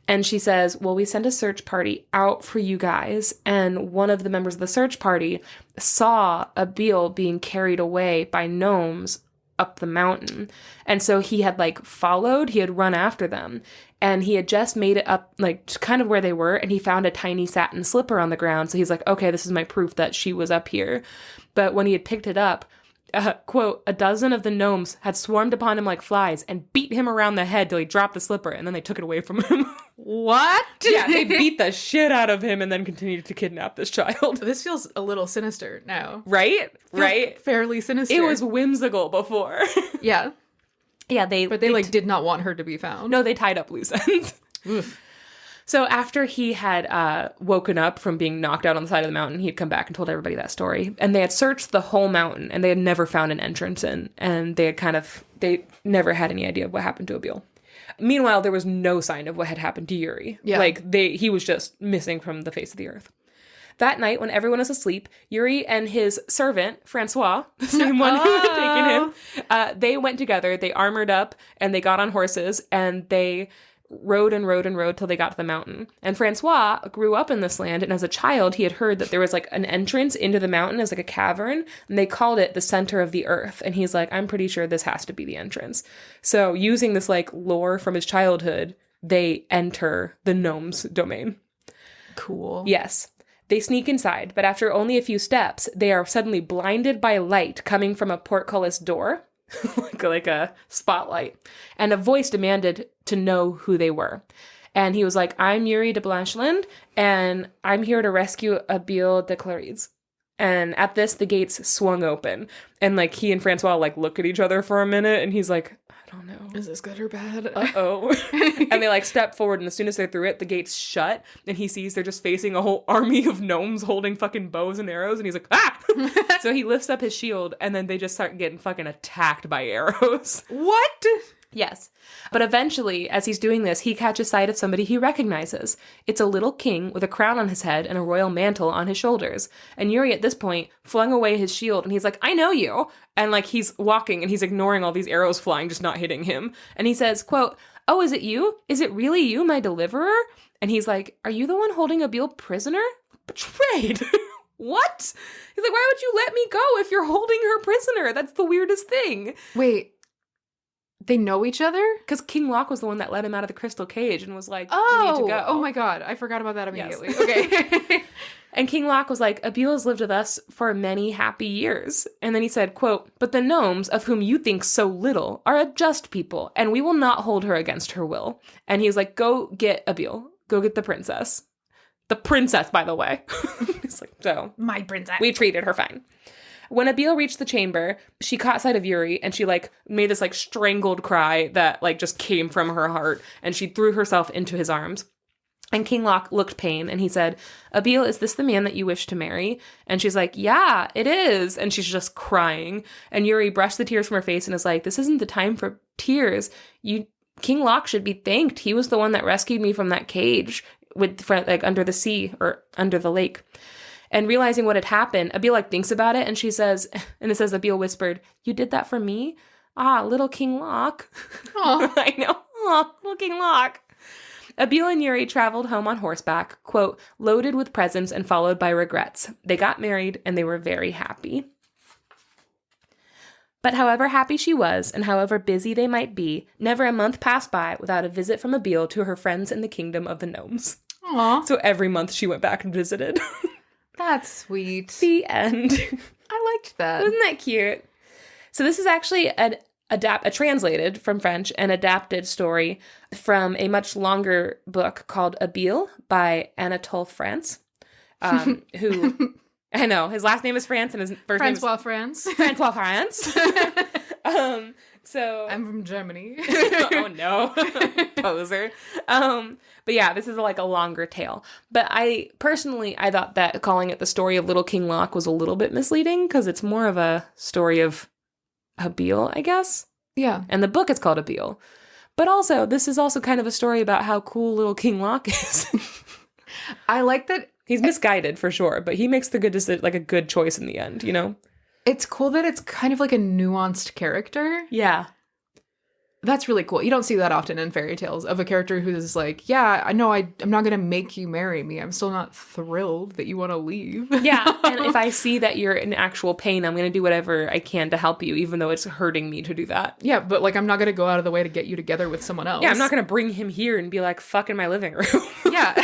And she says, well, we sent a search party out for you guys. And one of the members of the search party saw Abiel being carried away by gnomes up the mountain. And so he had like followed, he had run after them. And he had just made it up like to kind of where they were. And he found a tiny satin slipper on the ground. So he's like, okay, this is my proof that she was up here. But when he had picked it up, quote, a dozen of the gnomes had swarmed upon him like flies and beat him around the head till he dropped the slipper, and then they took it away from him. What? Yeah, they beat the shit out of him and then continued to kidnap this child. This feels a little sinister now. Right? Right? Fairly sinister. It was whimsical before. Yeah. Yeah, they like did not want her to be found. No, they tied up loose ends. Oof. So after he had woken up from being knocked out on the side of the mountain, he'd come back and told everybody that story. And they had searched the whole mountain, and they had never found an entrance in. And they never had any idea of what happened to Abil. Meanwhile, there was no sign of what had happened to Yuri. Yeah. Like, he was just missing from the face of the earth. That night, when everyone was asleep, Yuri and his servant, Francois, the same one who had taken him, they went together, they armored up, and they got on horses, and they rode and rode and rode till they got to the mountain. And Francois grew up in this land, and as a child, he had heard that there was like an entrance into the mountain as like a cavern, and they called it the center of the earth. And he's like, I'm pretty sure this has to be the entrance. So using this like lore from his childhood, they enter the gnomes' domain. Cool. Yes. They sneak inside, but after only a few steps, they are suddenly blinded by light coming from a portcullis door, like a spotlight, and a voice demanded to know who they were. And he was like, I'm Yuri de Blancheland, and I'm here to rescue Abil de Clarides. And at this, the gates swung open, and like he and Francois like look at each other for a minute, and he's like, I don't know. Is this good or bad? Uh-oh. And they like step forward, and as soon as they're through it, the gates shut, and he sees they're just facing a whole army of gnomes holding fucking bows and arrows, and he's like, ah! So he lifts up his shield, and then they just start getting fucking attacked by arrows. What? Yes. But eventually, as he's doing this, he catches sight of somebody he recognizes. It's a little king with a crown on his head and a royal mantle on his shoulders. And Yuri, at this point, flung away his shield, and he's like, I know you! And like, he's walking, and he's ignoring all these arrows flying, just not hitting him. And he says, quote, oh, is it you? Is it really you, my deliverer? And he's like, are you the one holding Abil prisoner? Betrayed! What? He's like, why would you let me go if you're holding her prisoner? That's the weirdest thing. Wait. They know each other? Because King Locke was the one that let him out of the crystal cage and was like, you need to go. Oh my god. I forgot about that immediately. Yes. Okay. And King Locke was like, Abil has lived with us for many happy years. And then he said, quote, but the gnomes, of whom you think so little, are a just people, and we will not hold her against her will. And he was like, go get Abil. Go get the princess. The princess, by the way. He's like, so. My princess. We treated her fine. When Abil reached the chamber, she caught sight of Yuri, and she, like, made this, like, strangled cry that, like, just came from her heart, and she threw herself into his arms. And King Locke looked pain, and he said, Abil, is this the man that you wish to marry? And she's like, yeah, it is. And she's just crying. And Yuri brushed the tears from her face and is like, this isn't the time for tears. King Locke should be thanked. He was the one that rescued me from that cage like, under the sea, or under the lake. And realizing what had happened, Abil like thinks about it, and she says, and it says Abil whispered, you did that for me? Ah, little King Locke. Oh, I know. Oh, little King Locke. Abil and Yuri traveled home on horseback, quote, loaded with presents and followed by regrets. They got married, and they were very happy. But however happy she was, and however busy they might be, never a month passed by without a visit from Abil to her friends in the kingdom of the gnomes. aw. So every month she went back and visited. That's sweet. The end. I liked that. Isn't that cute? So this is actually a translated from French and adapted story from a much longer book called Abil by Anatole France, who, I know, his last name is France and his first Francois name is France. Francois France. So I'm from Germany. oh no, poser. But yeah, this is like a longer tale. But I thought that calling it the story of Little King Locke was a little bit misleading because it's more of a story of Abil, I guess. Yeah. And the book is called Abil. But also, this is also kind of a story about how cool Little King Locke is. I like that. He's misguided for sure, but he makes the good decision, like a good choice in the end, you know? It's cool that it's kind of like a nuanced character. Yeah. That's really cool. You don't see that often in fairy tales of a character who's like, yeah, I know I'm not going to make you marry me. I'm still not thrilled that you want to leave. Yeah. And if I see that you're in actual pain, I'm going to do whatever I can to help you, even though it's hurting me to do that. Yeah, but like, I'm not going to go out of the way to get you together with someone else. Yeah, I'm not going to bring him here and be like, fuck in my living room. Yeah.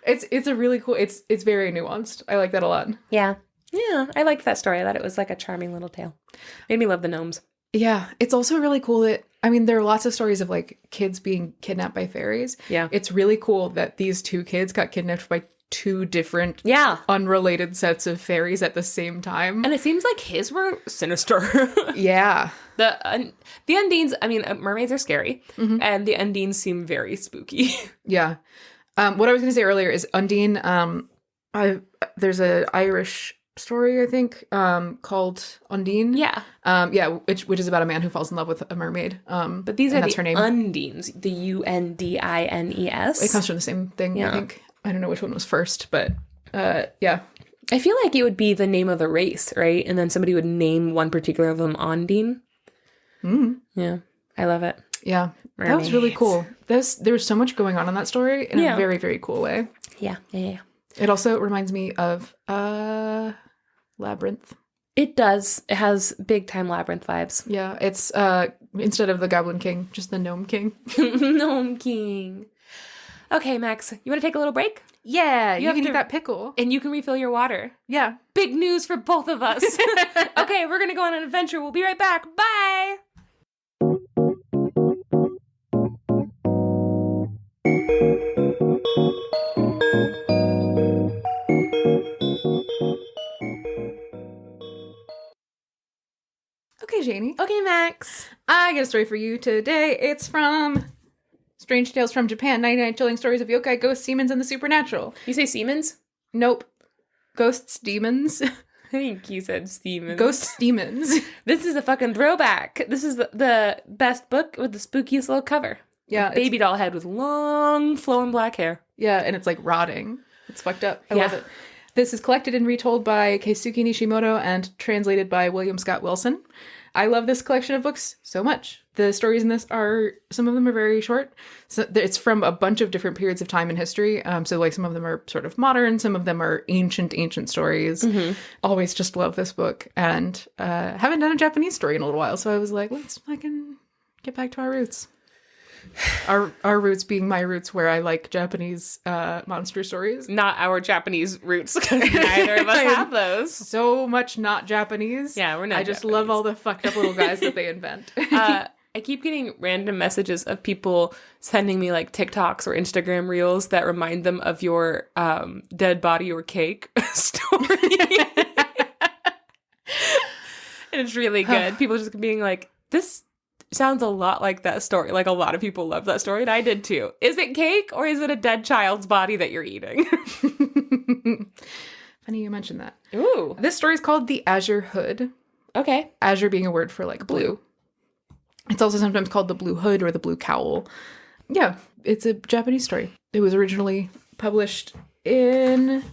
It's a really cool, it's very nuanced. I like that a lot. Yeah. Yeah, I liked that story. I thought it was like a charming little tale. Made me love the gnomes. Yeah, it's also really cool that, I mean, there are lots of stories of like kids being kidnapped by fairies. Yeah. It's really cool that these two kids got kidnapped by two different, unrelated sets of fairies at the same time. And it seems like his were sinister. Yeah. The Undines, I mean, mermaids are scary, and the Undines seem very spooky. Yeah. What I was going to say earlier is Undine, there's an Irish story, I think, called Undine. Yeah. Which is about a man who falls in love with a mermaid. But these are that's the her name. Undines, the Undines. It comes from the same thing, I think. I don't know which one was first, but yeah. I feel like it would be the name of the race, right? And then somebody would name one particular of them Undine. Yeah. I love it. Yeah. Mermaids. That was really cool. There was so much going on in that story in a very, very cool way. Yeah. It also reminds me of Labyrinth. It does. It has big time Labyrinth vibes. Yeah, it's instead of the Goblin King, just the Gnome King. Gnome King. Okay, Max, you want to take a little break? Yeah, you can eat that pickle. And you can refill your water. Yeah. Big news for both of us. Okay, we're going to go on an adventure. We'll be right back. Bye! Okay, Janey. Okay, Max. I got a story for you today. It's from Strange Tales from Japan, 99 Chilling Stories of Yokai, Ghosts, Demons, and the Supernatural. You say Siemens? Nope. Ghosts, Demons. I think you said Siemens. Ghosts, Demons. This is a fucking throwback. This is the best book with the spookiest little cover. Yeah. Baby doll head with long, flowing black hair. Yeah, and it's like rotting. It's fucked up. I love it. This is collected and retold by Keisuke Nishimoto and translated by William Scott Wilson. I love this collection of books so much. The stories in this some of them are very short. So it's from a bunch of different periods of time in history. So like some of them are sort of modern, some of them are ancient stories. Always just love this book. And haven't done a Japanese story in a little while. So I was like, let's fucking get back to our roots. Our roots being my roots where I like Japanese monster stories. Not our Japanese roots, because neither of us have those. So much not Japanese. Yeah, we're not I just love all the fucked up little guys that they invent. I keep getting random messages of people sending me like TikToks or Instagram reels that remind them of your dead body or cake story. And it's really good. People just being like, this sounds a lot like that story. Like a lot of people love that story, and I did too. Is it cake or is it a dead child's body that you're eating? Funny you mentioned that. Ooh. This story is called The Azure Hood. Okay. Azure being a word for like blue. It's also sometimes called the Blue Hood or the Blue Cowl. Yeah, it's a Japanese story. It was originally published in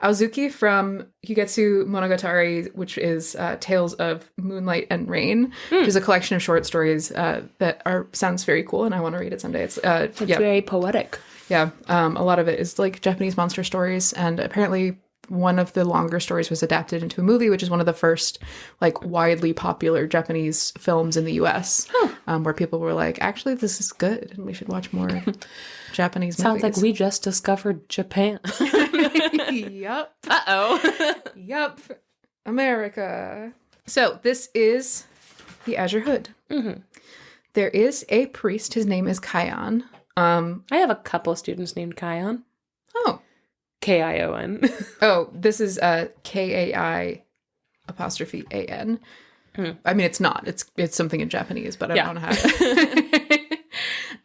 Aozuki from Higetsu Monogatari, which is Tales of Moonlight and Rain, which is a collection of short stories that sounds very cool, and I want to read it someday. It's very poetic. Yeah, a lot of it is like Japanese monster stories, and apparently one of the longer stories was adapted into a movie, which is one of the first like widely popular Japanese films in the US, where people were like, actually, this is good, and we should watch more Japanese movies. Sounds like we just discovered Japan. Yup. Uh-oh. Yup. America. So this is the Azure Hood. There is a priest. His name is Kion. I have a couple students named Kion. Oh. Kion. Oh, this is Kai apostrophe A-N. I mean, it's not. It's something in Japanese, but I don't know how to.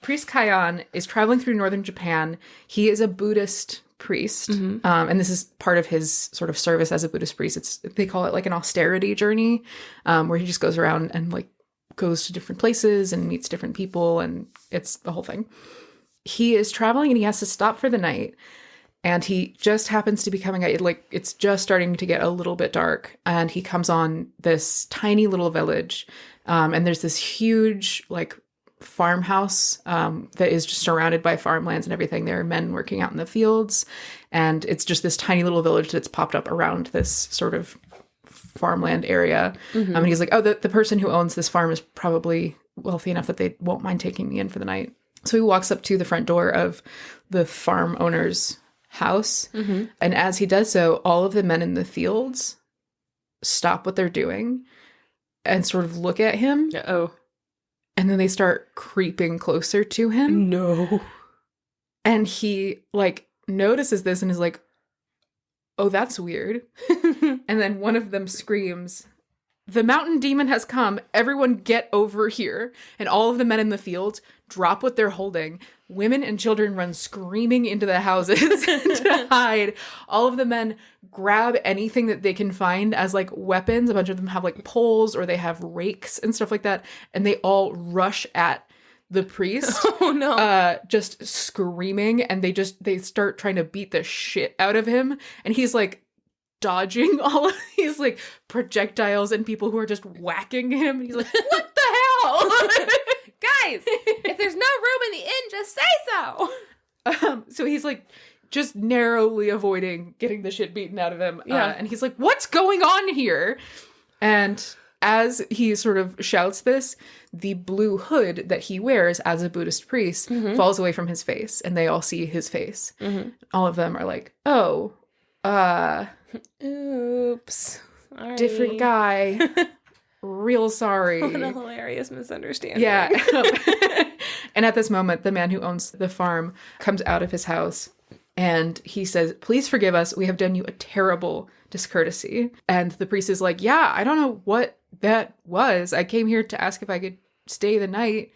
Priest Kion is traveling through northern Japan. He is a Buddhist priest, and this is part of his sort of service as a Buddhist priest. They call it like an austerity journey, where he just goes around and like goes to different places and meets different people, and it's the whole thing. He is traveling and he has to stop for the night. And he just happens to be coming out, like, it's just starting to get a little bit dark. And he comes on this tiny little village. And there's this huge, like, farmhouse that is just surrounded by farmlands and everything. There are men working out in the fields. And it's just this tiny little village that's popped up around this sort of farmland area. And he's like, oh, the person who owns this farm is probably wealthy enough that they won't mind taking me in for the night. So he walks up to the front door of the farm owner's house. And as he does so, all of the men in the fields stop what they're doing and sort of look at him. Oh. And then they start creeping closer to him. No. And he, like, notices this and is like, oh, that's weird. And then one of them screams, "The mountain demon has come. Everyone get over here." And all of the men in the field drop what they're holding. Women and children run screaming into the houses to hide. All of the men grab anything that they can find as like weapons. A bunch of them have like poles or they have rakes and stuff like that. And they all rush at the priest. Oh no. Just screaming. And they start trying to beat the shit out of him. And he's like dodging all of these like projectiles and people who are just whacking him. He's like, what the hell? Guys, if there's no room in the inn, just say so. So he's like just narrowly avoiding getting the shit beaten out of him. Yeah. And he's like, what's going on here? And as he sort of shouts this, the blue hood that he wears as a Buddhist priest falls away from his face, and they all see his face. All of them are like, oh, oops. Sorry. different guy. Real sorry. What a hilarious misunderstanding. Yeah. And at this moment, the man who owns the farm comes out of his house and he says, "Please forgive us. We have done you a terrible discourtesy." And the priest is like, "Yeah, I don't know what that was. I came here to ask if I could stay the night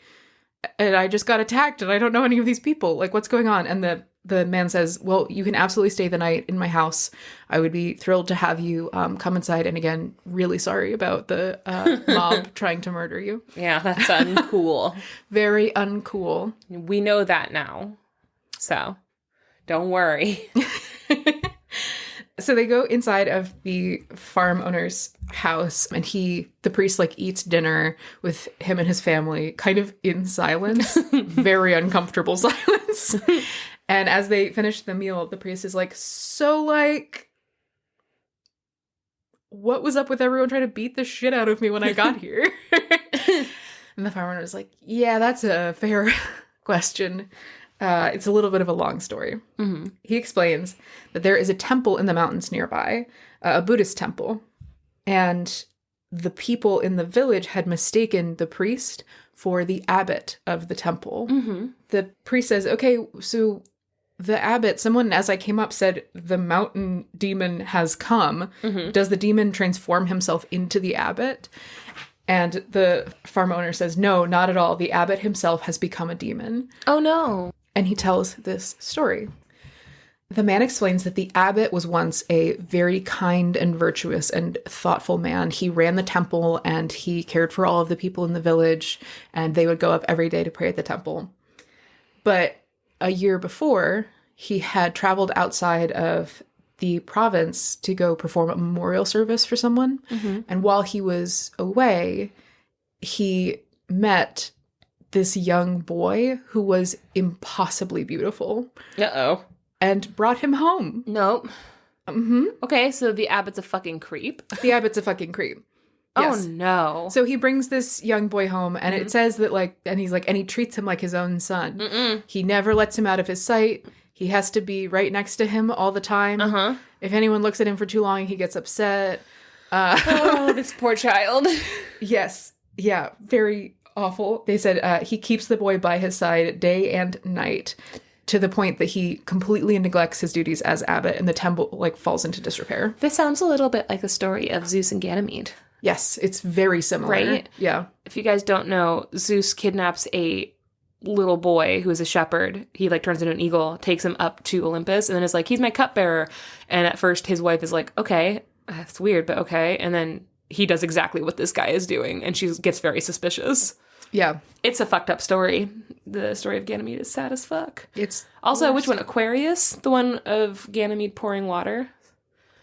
and I just got attacked and I don't know any of these people. Like, what's going on?" And the man says, "Well, you can absolutely stay the night in my house. I would be thrilled to have you come inside. And again, really sorry about the mob trying to murder you." Yeah, that's uncool. Very uncool. We know that now. So, don't worry. So they go inside of the farm owner's house and the priest like eats dinner with him and his family kind of in silence, very uncomfortable silence. And as they finish the meal, the priest is like, "So like, what was up with everyone trying to beat the shit out of me when I got here?" And the farm owner is like, "Yeah, that's a fair question. It's a little bit of a long story." He explains that there is a temple in the mountains nearby, a Buddhist temple, and the people in the village had mistaken the priest for the abbot of the temple. The priest says, "Okay, so the abbot, someone as I came up said the mountain demon has come. Does the demon transform himself into the abbot?" And the farm owner says, "No, not at all. The abbot himself has become a demon." Oh no. And he tells this story. The man explains that the abbot was once a very kind and virtuous and thoughtful man. He ran the temple and he cared for all of the people in the village, and they would go up every day to pray at the temple. But a year before, he had traveled outside of the province to go perform a memorial service for someone. And while he was away, he met this young boy who was impossibly beautiful. Uh-oh. And brought him home. Nope. Okay, so the abbot's a fucking creep. The abbot's a fucking creep. Yes. Oh no. So he brings this young boy home, and it says that and he treats him like his own son. He never lets him out of his sight. He has to be right next to him all the time. If anyone looks at him for too long, he gets upset. Oh, this poor child. Yes. Yeah. Very awful. They said he keeps the boy by his side day and night, to the point that he completely neglects his duties as abbot, and the temple falls into disrepair. This sounds a little bit like the story of Zeus and Ganymede. Yes, it's very similar. Right? Yeah. If you guys don't know, Zeus kidnaps a little boy who is a shepherd. He turns into an eagle, takes him up to Olympus, and then is like, "He's my cupbearer." And at first his wife is like, "Okay, that's weird, but okay." And then he does exactly what this guy is doing, and she gets very suspicious. Yeah. It's a fucked up story. The story of Ganymede is sad as fuck. It's also, worst. which one? Aquarius? The one of Ganymede pouring water?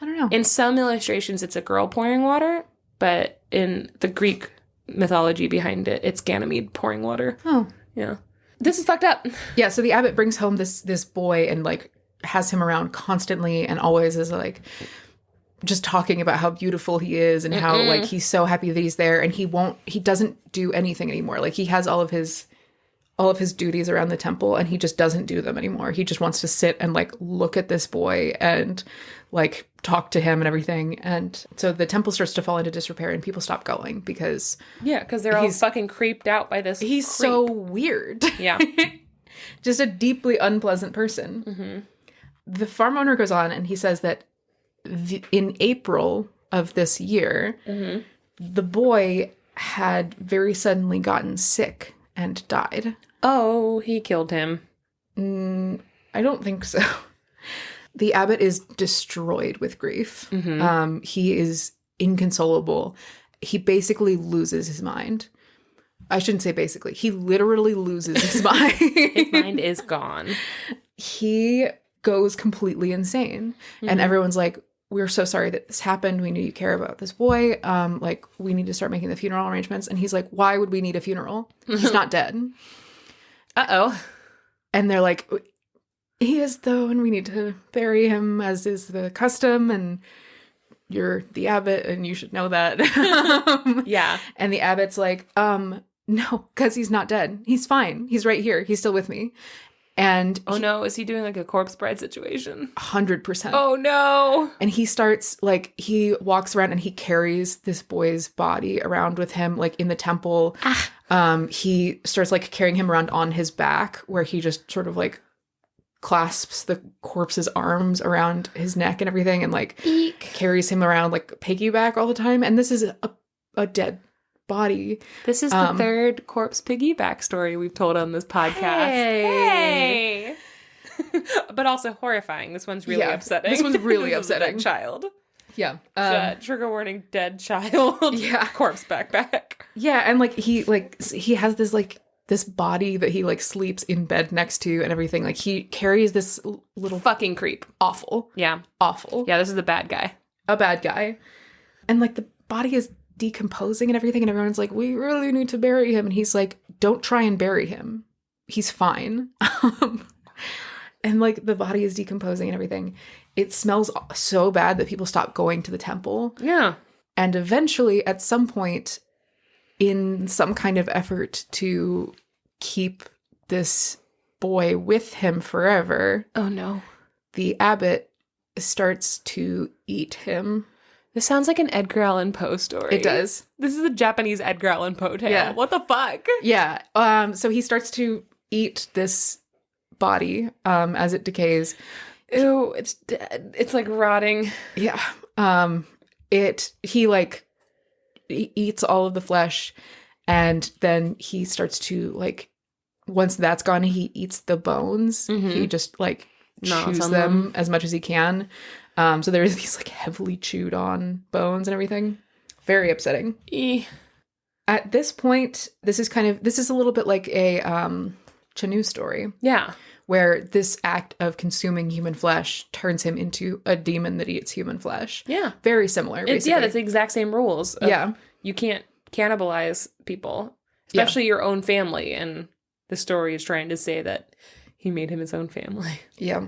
I don't know. In some illustrations, it's a girl pouring water, but in the Greek mythology behind it, it's Ganymede pouring water. Oh. Yeah. This is fucked up. Yeah, so the abbot brings home this boy and has him around constantly, and always is just talking about how beautiful he is and how he's so happy that he's there, and he doesn't do anything anymore. He has all of his all of his duties around the temple, and he just doesn't do them anymore. He just wants to sit and like look at this boy and like talk to him and everything. And so the temple starts to fall into disrepair and people stop going because because they're all fucking creeped out by this. He's so weird. Yeah. Just a deeply unpleasant person. Mm-hmm. The farm owner goes on and he says that in April of this year, the boy had very suddenly gotten sick and died. Oh, he killed him. I don't think so. The abbot is destroyed with grief. He is inconsolable. He basically loses his mind. I shouldn't say basically. He literally loses his mind. His mind is gone. He goes completely insane. And everyone's like, we're so sorry that this happened. We know you care about this boy. Like, we need to start making the funeral arrangements. And he's like, why would we need a funeral? He's not dead. Uh-oh. And they're like, he is though, and we need to bury him as is the custom, and you're the abbot and you should know that. Yeah. And the abbot's like, no, because he's not dead. He's fine. He's right here. He's still with me. And no, is he doing like a corpse bride situation? 100%. Oh no. And he starts like, he walks around and he carries this boy's body around with him, like in the temple. He starts like carrying him around on his back, where he just sort of like clasps the corpse's arms around his neck and everything, and like carries him around like piggyback all the time. And this is a dead body. This is the third corpse piggyback story we've told on this podcast. Hey. But also horrifying. This one's really upsetting. This one's really upsetting. Dead child. Yeah. Trigger warning, dead child. Yeah. Corpse backpack. Yeah, and like he has this like this body that he like sleeps in bed next to and everything. Like he carries this little fucking creep. Awful. Yeah. Awful. Yeah, this is the bad guy. A bad guy. And like the body is decomposing and everything, and everyone's like, we really need to bury him. And he's like, don't try and bury him. He's fine. And like the body is decomposing and everything. It smells so bad that people stop going to the temple. Yeah. And eventually, at some point, in some kind of effort to keep this boy with him forever, oh no, the abbot starts to eat him. This sounds like an Edgar Allan Poe story. It does. This is a Japanese Edgar Allan Poe tale. Yeah. What the fuck? Yeah. So he starts to eat this body as it decays. Ew, it's dead. It's like rotting. Yeah. He eats all of the flesh, and then he starts to like, once that's gone, he eats the bones. He just like chews them as much as he can. So there's these like heavily chewed on bones and everything. Very upsetting. At this point, this is a little bit like a Chanu story. Yeah. Where this act of consuming human flesh turns him into a demon that eats human flesh. Yeah. Very similar, basically. Yeah, that's the exact same rules. Yeah. You can't cannibalize people, especially your own family. And the story is trying to say that he made him his own family. Yeah.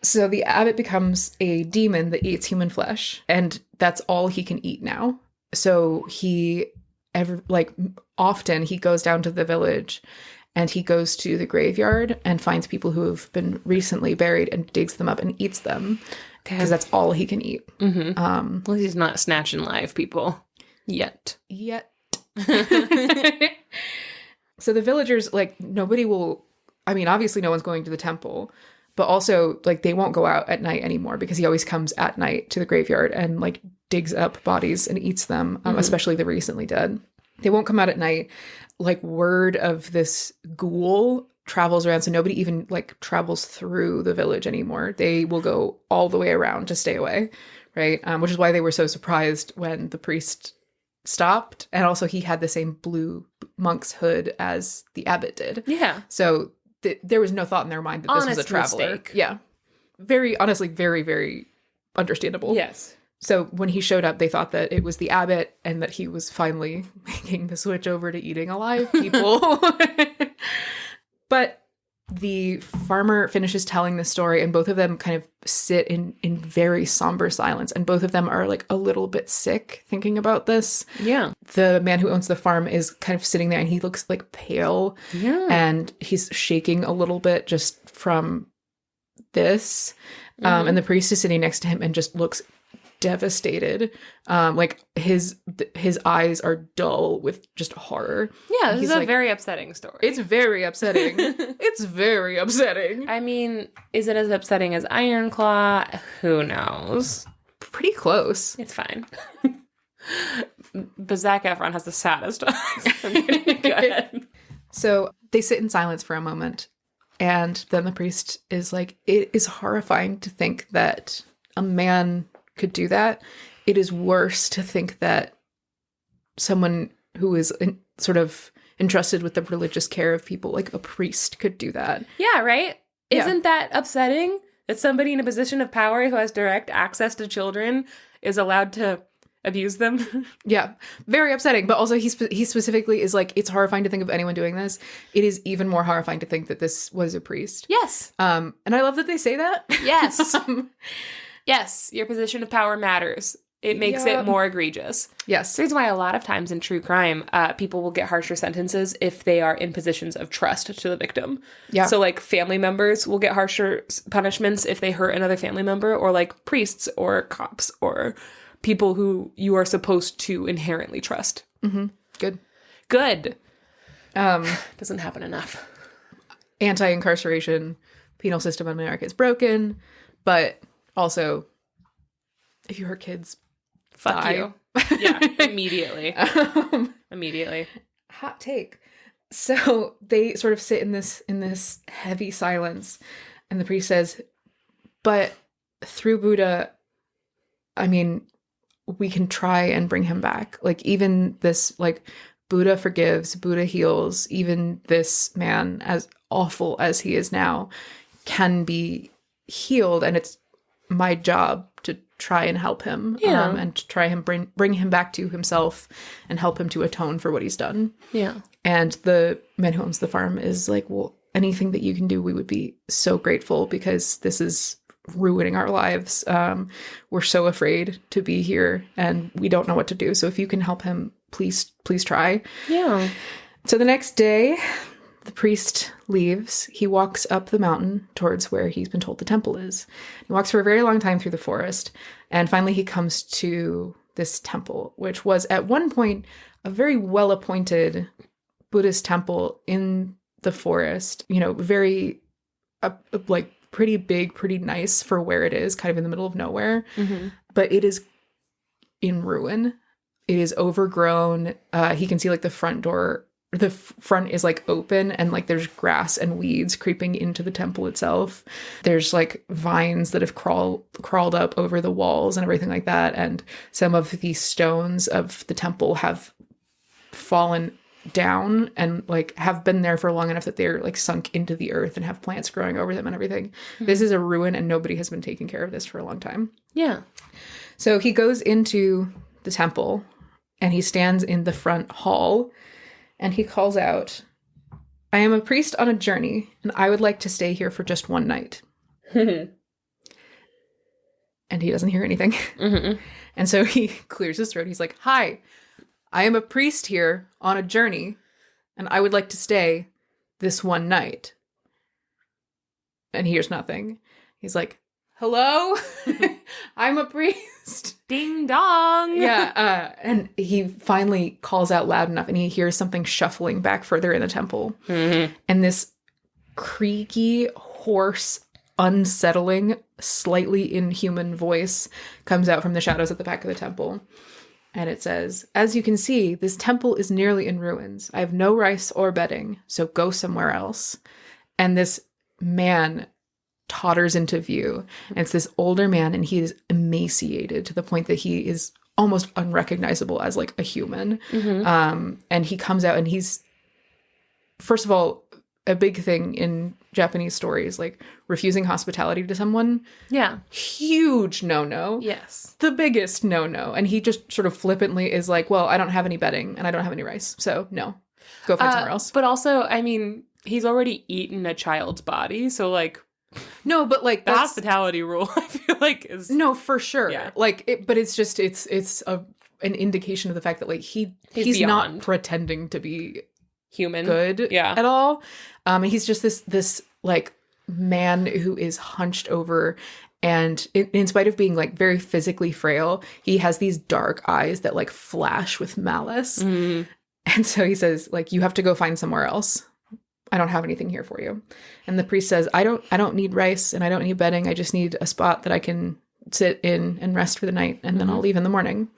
So the abbot becomes a demon that eats human flesh, and that's all he can eat now. So often he goes down to the village and he goes to the graveyard and finds people who have been recently buried and digs them up and eats them, because that's all he can eat. Well, he's not snatching live people yet. So the villagers, like, nobody will, I mean, obviously no one's going to the temple, but also like they won't go out at night anymore, because he always comes at night to the graveyard and like digs up bodies and eats them, especially the recently dead. They won't come out at night. Like, word of this ghoul travels around, so nobody even like travels through the village anymore. They will go all the way around to stay away, right? Which is why they were so surprised when the priest stopped, and also he had the same blue monk's hood as the abbot did. Yeah. So there was no thought in their mind that this was a traveler. Mistake. Yeah. Very, honestly, very, very understandable. Yes. So when he showed up, they thought that it was the abbot and that he was finally making the switch over to eating alive people. But the farmer finishes telling the story, and both of them kind of sit in very somber silence, and both of them are like a little bit sick thinking about this. Yeah. The man who owns the farm is kind of sitting there, and he looks like pale. Yeah. And he's shaking a little bit just from this. And the priest is sitting next to him and just looks devastated. Like his eyes are dull with just horror. Yeah, this He's is a like, very upsetting story. it's very upsetting. It's very upsetting. I mean, is it as upsetting as Ironclaw? Who knows? Pretty close. It's fine. But Zac Efron has the saddest eyes. I'm kidding. Go ahead. So they sit in silence for a moment, and then the priest is like, it is horrifying to think that a man could do that. It is worse to think that someone who is sort of entrusted with the religious care of people, like a priest, could do that. Yeah, right? Yeah. Isn't that upsetting that somebody in a position of power who has direct access to children is allowed to abuse them? Yeah, very upsetting. But also he specifically is like, it's horrifying to think of anyone doing this. It is even more horrifying to think that this was a priest. Yes. And I love that they say that. Yes. Yes, your position of power matters. It makes it more egregious. Yes. The reason why a lot of times in true crime, people will get harsher sentences if they are in positions of trust to the victim. Yeah. So like family members will get harsher punishments if they hurt another family member, or like priests or cops or people who you are supposed to inherently trust. Mm-hmm. Good. Doesn't happen enough. Anti-incarceration penal system in America is broken, but also if you hurt kids, Fuck die. you. Yeah, immediately. Immediately. Hot take. So they sort of sit in this heavy silence, and the priest says, but through Buddha, I mean, we can try and bring him back. Like, even this, like, Buddha forgives, Buddha heals. Even this man, as awful as he is now, can be healed, and it's my job to try and help him. Yeah. And to try and bring him back to himself and help him to atone for what he's done. Yeah. And the man who owns the farm is like, well, anything that you can do, we would be so grateful, because this is ruining our lives. We're so afraid to be here, and we don't know what to do. So if you can help him, please try. Yeah. So the next day, the priest leaves. He walks up the mountain towards where he's been told the temple is. He walks for a very long time through the forest, and finally he comes to this temple, which was at one point a very well-appointed Buddhist temple in the forest. You know, very like pretty big, pretty nice for where it is, kind of in the middle of nowhere. Mm-hmm. But it is in ruin. It is overgrown. He can see like the front door. The front is like open, and like there's grass and weeds creeping into the temple itself. There's like vines that have crawled up over the walls and everything like that. And some of the stones of the temple have fallen down and like have been there for long enough that they're like sunk into the earth and have plants growing over them and everything. Mm-hmm. This is a ruin, and nobody has been taking care of this for a long time. Yeah. So he goes into the temple, and he stands in the front hall, and he calls out, I am a priest on a journey, and I would like to stay here for just one night. And he doesn't hear anything. Mm-hmm. And so he clears his throat. He's like, hi, I am a priest here on a journey, and I would like to stay this one night. And he hears nothing. He's like, hello? I'm a priest. Ding dong. Yeah. And he finally calls out loud enough, and he hears something shuffling back further in the temple. Mm-hmm. And this creaky, hoarse, unsettling, slightly inhuman voice comes out from the shadows at the back of the temple. And it says, as you can see, this temple is nearly in ruins. I have no rice or bedding, so go somewhere else. And this man totters into view. And it's this older man, and he is emaciated to the point that he is almost unrecognizable as like a human. Mm-hmm. And he comes out, and he's, first of all, a big thing in Japanese stories, like refusing hospitality to someone. Yeah. Huge no-no. Yes. The biggest no-no. And he just sort of flippantly is like, well, I don't have any bedding and I don't have any rice. So no, go find somewhere else. But also, I mean, He's already eaten a child's body, so like No, but like the hospitality rule, I feel like is no, for sure. Yeah. Like, but it's just it's an indication of the fact that like he's not pretending to be human good at all. And he's just this like man who is hunched over, and in spite of being like very physically frail, he has these dark eyes that like flash with malice. Mm. And so he says, like, you have to go find somewhere else. I don't have anything here for you. And the priest says, I don't need rice and I don't need bedding. I just need a spot that I can sit in and rest for the night, and then I'll leave in the morning.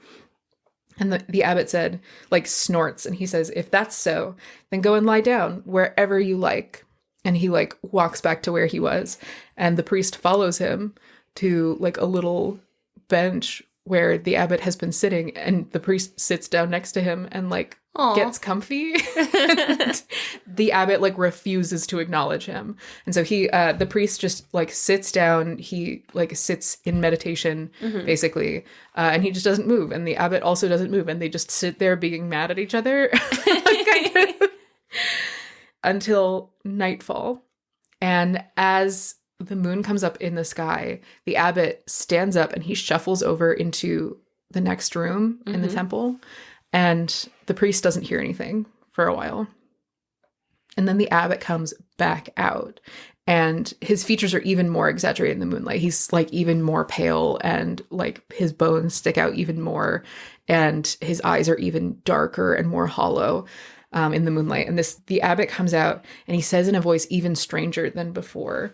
And the abbot said, like, snorts, and he says, if that's so, then go and lie down wherever you like. And he like walks back to where he was, and the priest follows him to like a little bench where the abbot has been sitting, and the priest sits down next to him and like gets comfy. The abbot like refuses to acknowledge him, and so the priest just like sits down. He like sits in meditation basically, and he just doesn't move, and the abbot also doesn't move, and they just sit there being mad at each other kind of, until nightfall. And as the moon comes up in the sky, the abbot stands up and he shuffles over into the next room in the temple, and the priest doesn't hear anything for a while. And then the abbot comes back out, and his features are even more exaggerated in the moonlight. He's like even more pale, and like his bones stick out even more, and his eyes are even darker and more hollow in the moonlight. And the abbot comes out, and he says in a voice even stranger than before,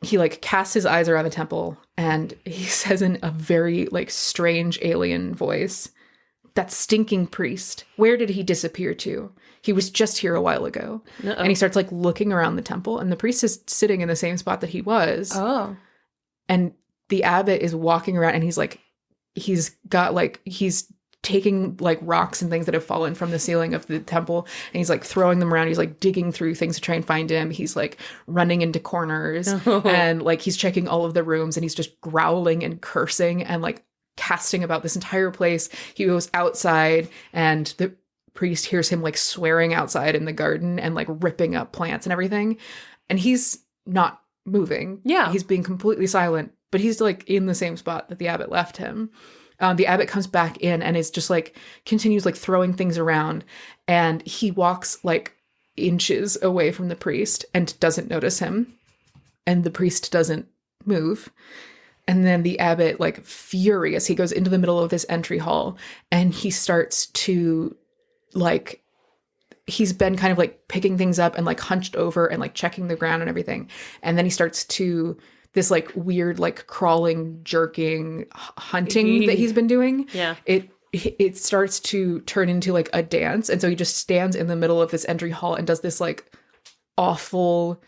he like casts his eyes around the temple, and he says in a very like strange alien voice, that stinking priest, where did he disappear to? He was just here a while ago. Uh-oh. And he starts like looking around the temple, and the priest is sitting in the same spot that he was. Oh. And the abbot is walking around, and he's taking like rocks and things that have fallen from the ceiling of the temple, and he's like throwing them around. He's like digging through things to try and find him. He's like running into corners and like he's checking all of the rooms, and he's just growling and cursing and like casting about this entire place. He goes outside, and the priest hears him like swearing outside in the garden and like ripping up plants and everything. And he's not moving. Yeah. He's being completely silent, but he's like in the same spot that the abbot left him. The abbot comes back in and is just like continues like throwing things around, and he walks like inches away from the priest and doesn't notice him, and the priest doesn't move. And then the abbot, like furious, he goes into the middle of this entry hall, and he starts to like, he's been kind of like picking things up and like hunched over and like checking the ground and everything. And then he starts to this like weird, like crawling, jerking, hunting that he's been doing. Yeah. It starts to turn into like a dance. And so he just stands in the middle of this entry hall and does this like awful,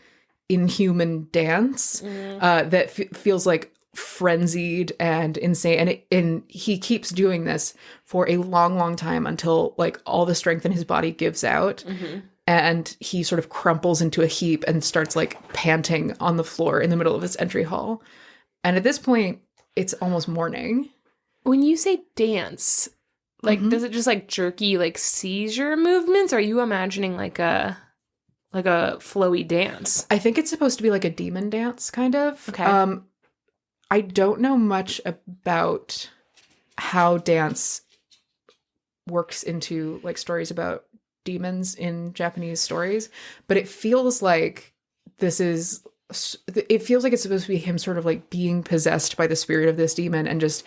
inhuman dance that feels like frenzied and insane. And he keeps doing this for a long, long time until like all the strength in his body gives out. Mm-hmm. And he sort of crumples into a heap and starts like panting on the floor in the middle of this entry hall. And at this point, it's almost morning. When you say dance, like, does it just like jerky, like seizure movements? Or are you imagining like a flowy dance? I think it's supposed to be like a demon dance, kind of. Okay. I don't know much about how dance works into like stories about demons in Japanese stories, but it feels like it's supposed to be him sort of like being possessed by the spirit of this demon and just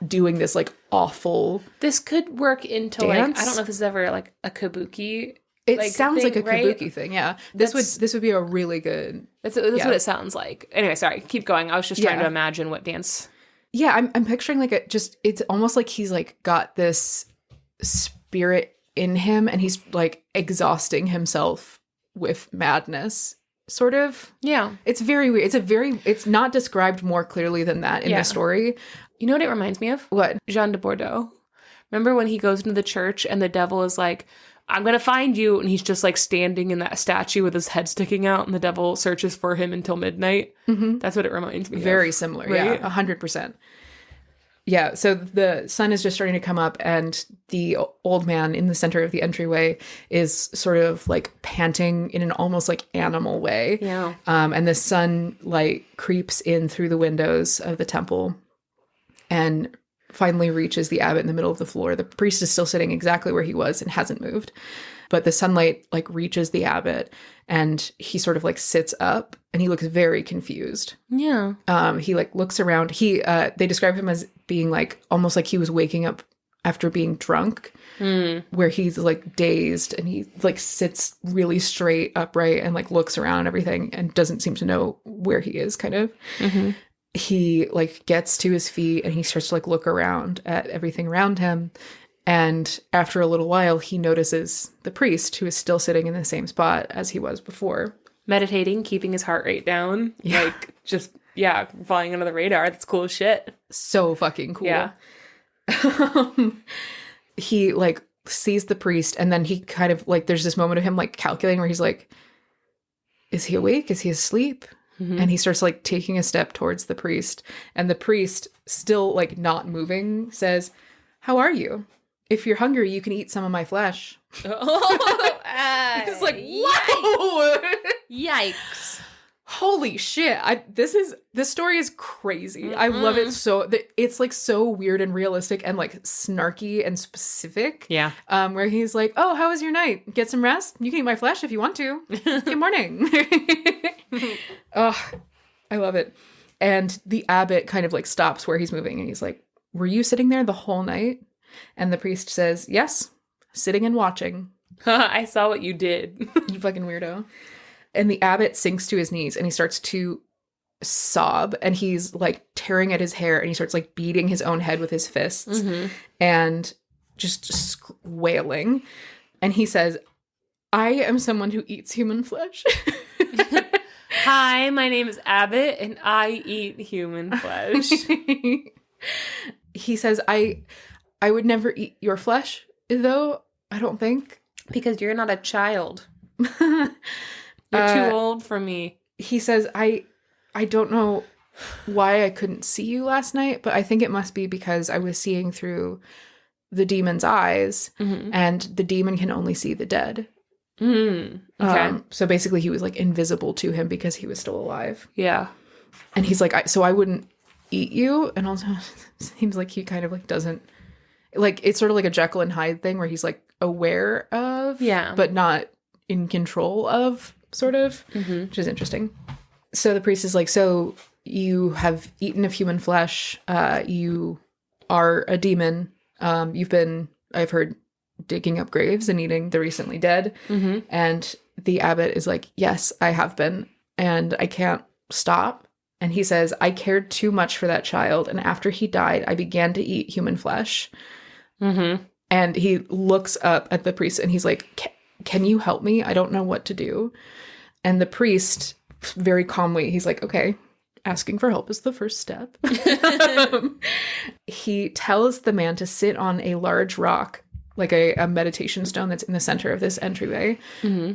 doing this like awful. This could work into dance. Like, I don't know if this is ever like a kabuki. It like sounds thing, like a kabuki thing, yeah. This would be a really good. That's what it sounds like. Anyway, sorry, keep going. I was just trying to imagine what dance. Yeah, I'm picturing like it's almost like he's like got this spirit in him, and he's like exhausting himself with madness, sort of. Yeah, it's very weird. It's not described more clearly than that in the story. You know what it reminds me of? What? Jean de Bordeaux. Remember when he goes into the church and the devil is like, I'm going to find you. And he's just like standing in that statue with his head sticking out, and the devil searches for him until midnight. Mm-hmm. That's what it reminds me of. Very similar. Right? Yeah, 100%. Yeah, so the sun is just starting to come up, and the old man in the center of the entryway is sort of like panting in an almost like animal way. Yeah. And the sunlight creeps in through the windows of the temple and finally reaches the abbot in the middle of the floor. The priest is still sitting exactly where he was and hasn't moved. But the sunlight like reaches the abbot, and he sort of like sits up, and he looks very confused. Yeah. He like looks around. They describe him as being like almost like he was waking up after being drunk, where he's like dazed, and he like sits really straight upright and like looks around everything and doesn't seem to know where he is, kind of. Mm-hmm. He like gets to his feet and he starts to like look around at everything around him. And after a little while, he notices the priest, who is still sitting in the same spot as he was before. Meditating, keeping his heart rate down. Yeah. Like, just, flying under the radar. That's cool as shit. So fucking cool. Yeah. He, like, sees the priest, and then he kind of, like, there's this moment of him, like, calculating where he's like, is he awake? Is he asleep? Mm-hmm. And he starts, like, taking a step towards the priest. And the priest, still, like, not moving, says, "How are you? If you're hungry, you can eat some of my flesh." It's like, whoa! Yikes. Holy shit. This story is crazy. Mm-mm. I love it so, it's like so weird and realistic and like snarky and specific. Yeah. Where he's like, "Oh, how was your night? Get some rest? You can eat my flesh if you want to. Good morning." Oh, I love it. And the abbot kind of like stops where he's moving, and he's like, "Were you sitting there the whole night?" And the priest says, "Yes, sitting and watching." I saw what you did. You fucking weirdo. And the abbot sinks to his knees and he starts to sob, and he's like tearing at his hair, and he starts like beating his own head with his fists and just wailing. And he says, "I am someone who eats human flesh." Hi, my name is Abbott, and I eat human flesh. He says, I would never eat your flesh, though, I don't think. Because you're not a child. You're too old for me. He says, I don't know why I couldn't see you last night, but I think it must be because I was seeing through the demon's eyes, and the demon can only see the dead. Okay. So basically he was like invisible to him because he was still alive. Yeah. And he's like, so I wouldn't eat you. And also seems like he kind of like doesn't, like, it's sort of like a Jekyll and Hyde thing where he's like aware of, but not in control of, sort of, which is interesting. So the priest is like, "So you have eaten of human flesh. You are a demon. You've been, I've heard, digging up graves and eating the recently dead." And the abbot is like, "Yes, I have been, and I can't stop." And he says, "I cared too much for that child, and after he died, I began to eat human flesh." And he looks up at the priest, and he's like, "Can you help me? I don't know what to do." And the priest, very calmly, he's like, "Okay, asking for help is the first step." He tells the man to sit on a large rock, like a meditation stone that's in the center of this entryway,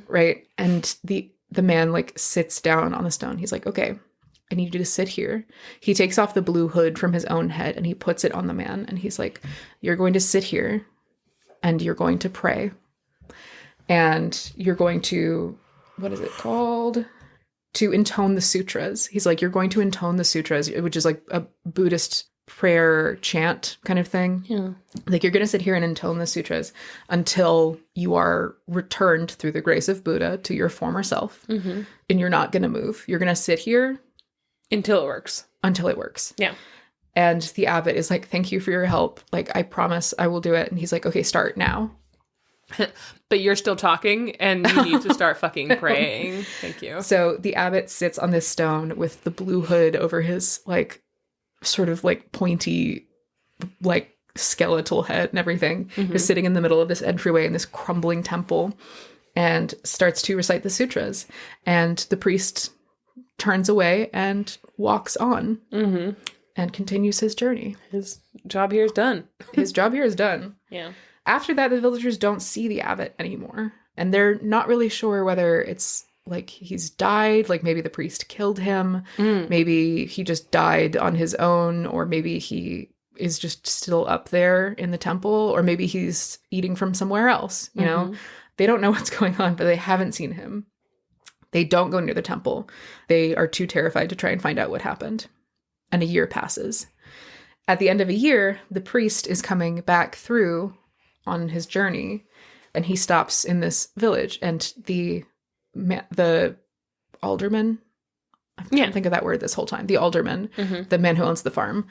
right? And the man like sits down on the stone. He's like, "Okay, I need you to sit here." He takes off the blue hood from his own head and he puts it on the man. And he's like, "You're going to sit here and you're going to pray. And you're going to," what is it called? "To intone the sutras." He's like, "You're going to intone the sutras," which is like a Buddhist prayer chant kind of thing. Yeah. Like, you're going to sit here and intone the sutras until you are returned through the grace of Buddha to your former self. And you're not going to move. You're going to sit here until it works. Until it works. Yeah. And the abbot is like, "Thank you for your help. Like, I promise I will do it." And he's like, "Okay, start now." But you're still talking and you need to start fucking praying. Thank you. So the abbot sits on this stone with the blue hood over his like sort of like pointy like skeletal head and everything, just sitting in the middle of this entryway in this crumbling temple, and starts to recite the sutras. And the priest turns away and walks on and continues his journey. His job here is done. His job here is done. Yeah. After that, the villagers don't see the abbot anymore. And they're not really sure whether it's like he's died, like maybe the priest killed him, maybe he just died on his own, or maybe he is just still up there in the temple, or maybe he's eating from somewhere else, you know? They don't know what's going on, but they haven't seen him. They don't go near the temple. They are too terrified to try and find out what happened. And a year passes. At the end of a year, the priest is coming back through on his journey, and he stops in this village, and the alderman, I can't think of that word this whole time, the alderman, the man who owns the farm,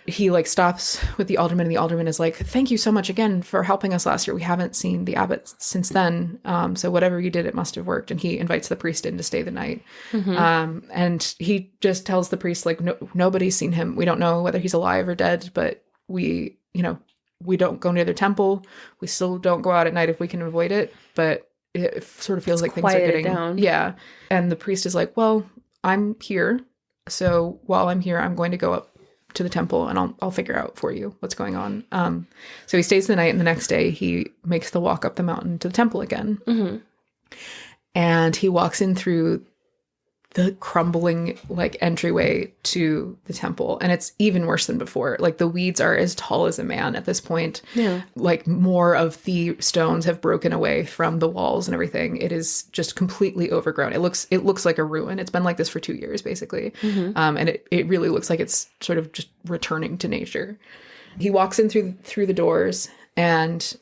he like stops with the alderman, and the alderman is like, thank you so much again for helping us last year. We haven't seen the abbot since then. So whatever you did, it must have worked. And he invites the priest in to stay the night. And he just tells the priest, like, nobody's seen him. We don't know whether he's alive or dead, but we don't go near the temple. We still don't go out at night if we can avoid it. But it sort of feels like things are getting down. Yeah. And the priest is like, well, I'm here. So while I'm here, I'm going to go up to the temple, and I'll figure out for you what's going on. So he stays the night, and the next day he makes the walk up the mountain to the temple again. And he walks in through the crumbling like entryway to the temple, and it's even worse than before. Like the weeds are as tall as a man at this point. Yeah. Like more of the stones have broken away from the walls and everything. It is just completely overgrown. It looks like a ruin. It's been like this for 2 years basically. And it really looks like it's sort of just returning to nature. He walks in through the doors, and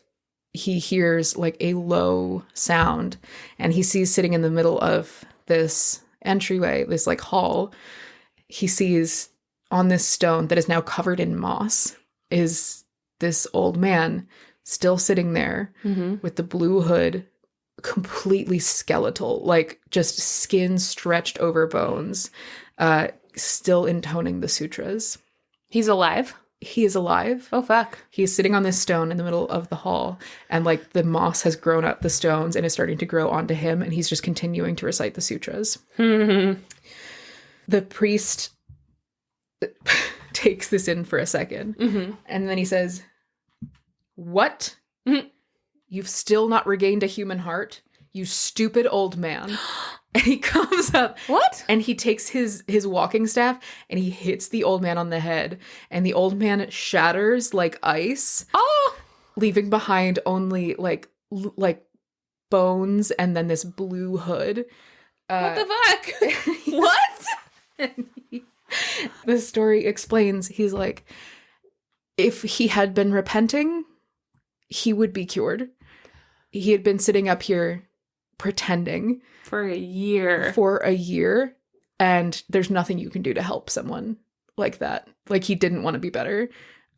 he hears like a low sound, and he sees sitting in the middle of this entryway, this like hall, he sees on this stone that is now covered in moss is this old man still sitting there with the blue hood, completely skeletal, like just skin stretched over bones, still intoning the sutras. He's alive? He is alive. Oh, fuck. He's sitting on this stone in the middle of the hall, and like the moss has grown up the stones and is starting to grow onto him, and he's just continuing to recite the sutras. The priest takes this in for a second, and then he says, "What? You've still not regained a human heart? You stupid old man." And he comes up. What? And he takes his walking staff and he hits the old man on the head. And the old man shatters like ice. Oh! Leaving behind only like bones and then this blue hood. What the fuck? What? The story explains, he's like, if he had been repenting, he would be cured. He had been sitting up here pretending for a year, and there's nothing you can do to help someone like that. Like, he didn't want to be better.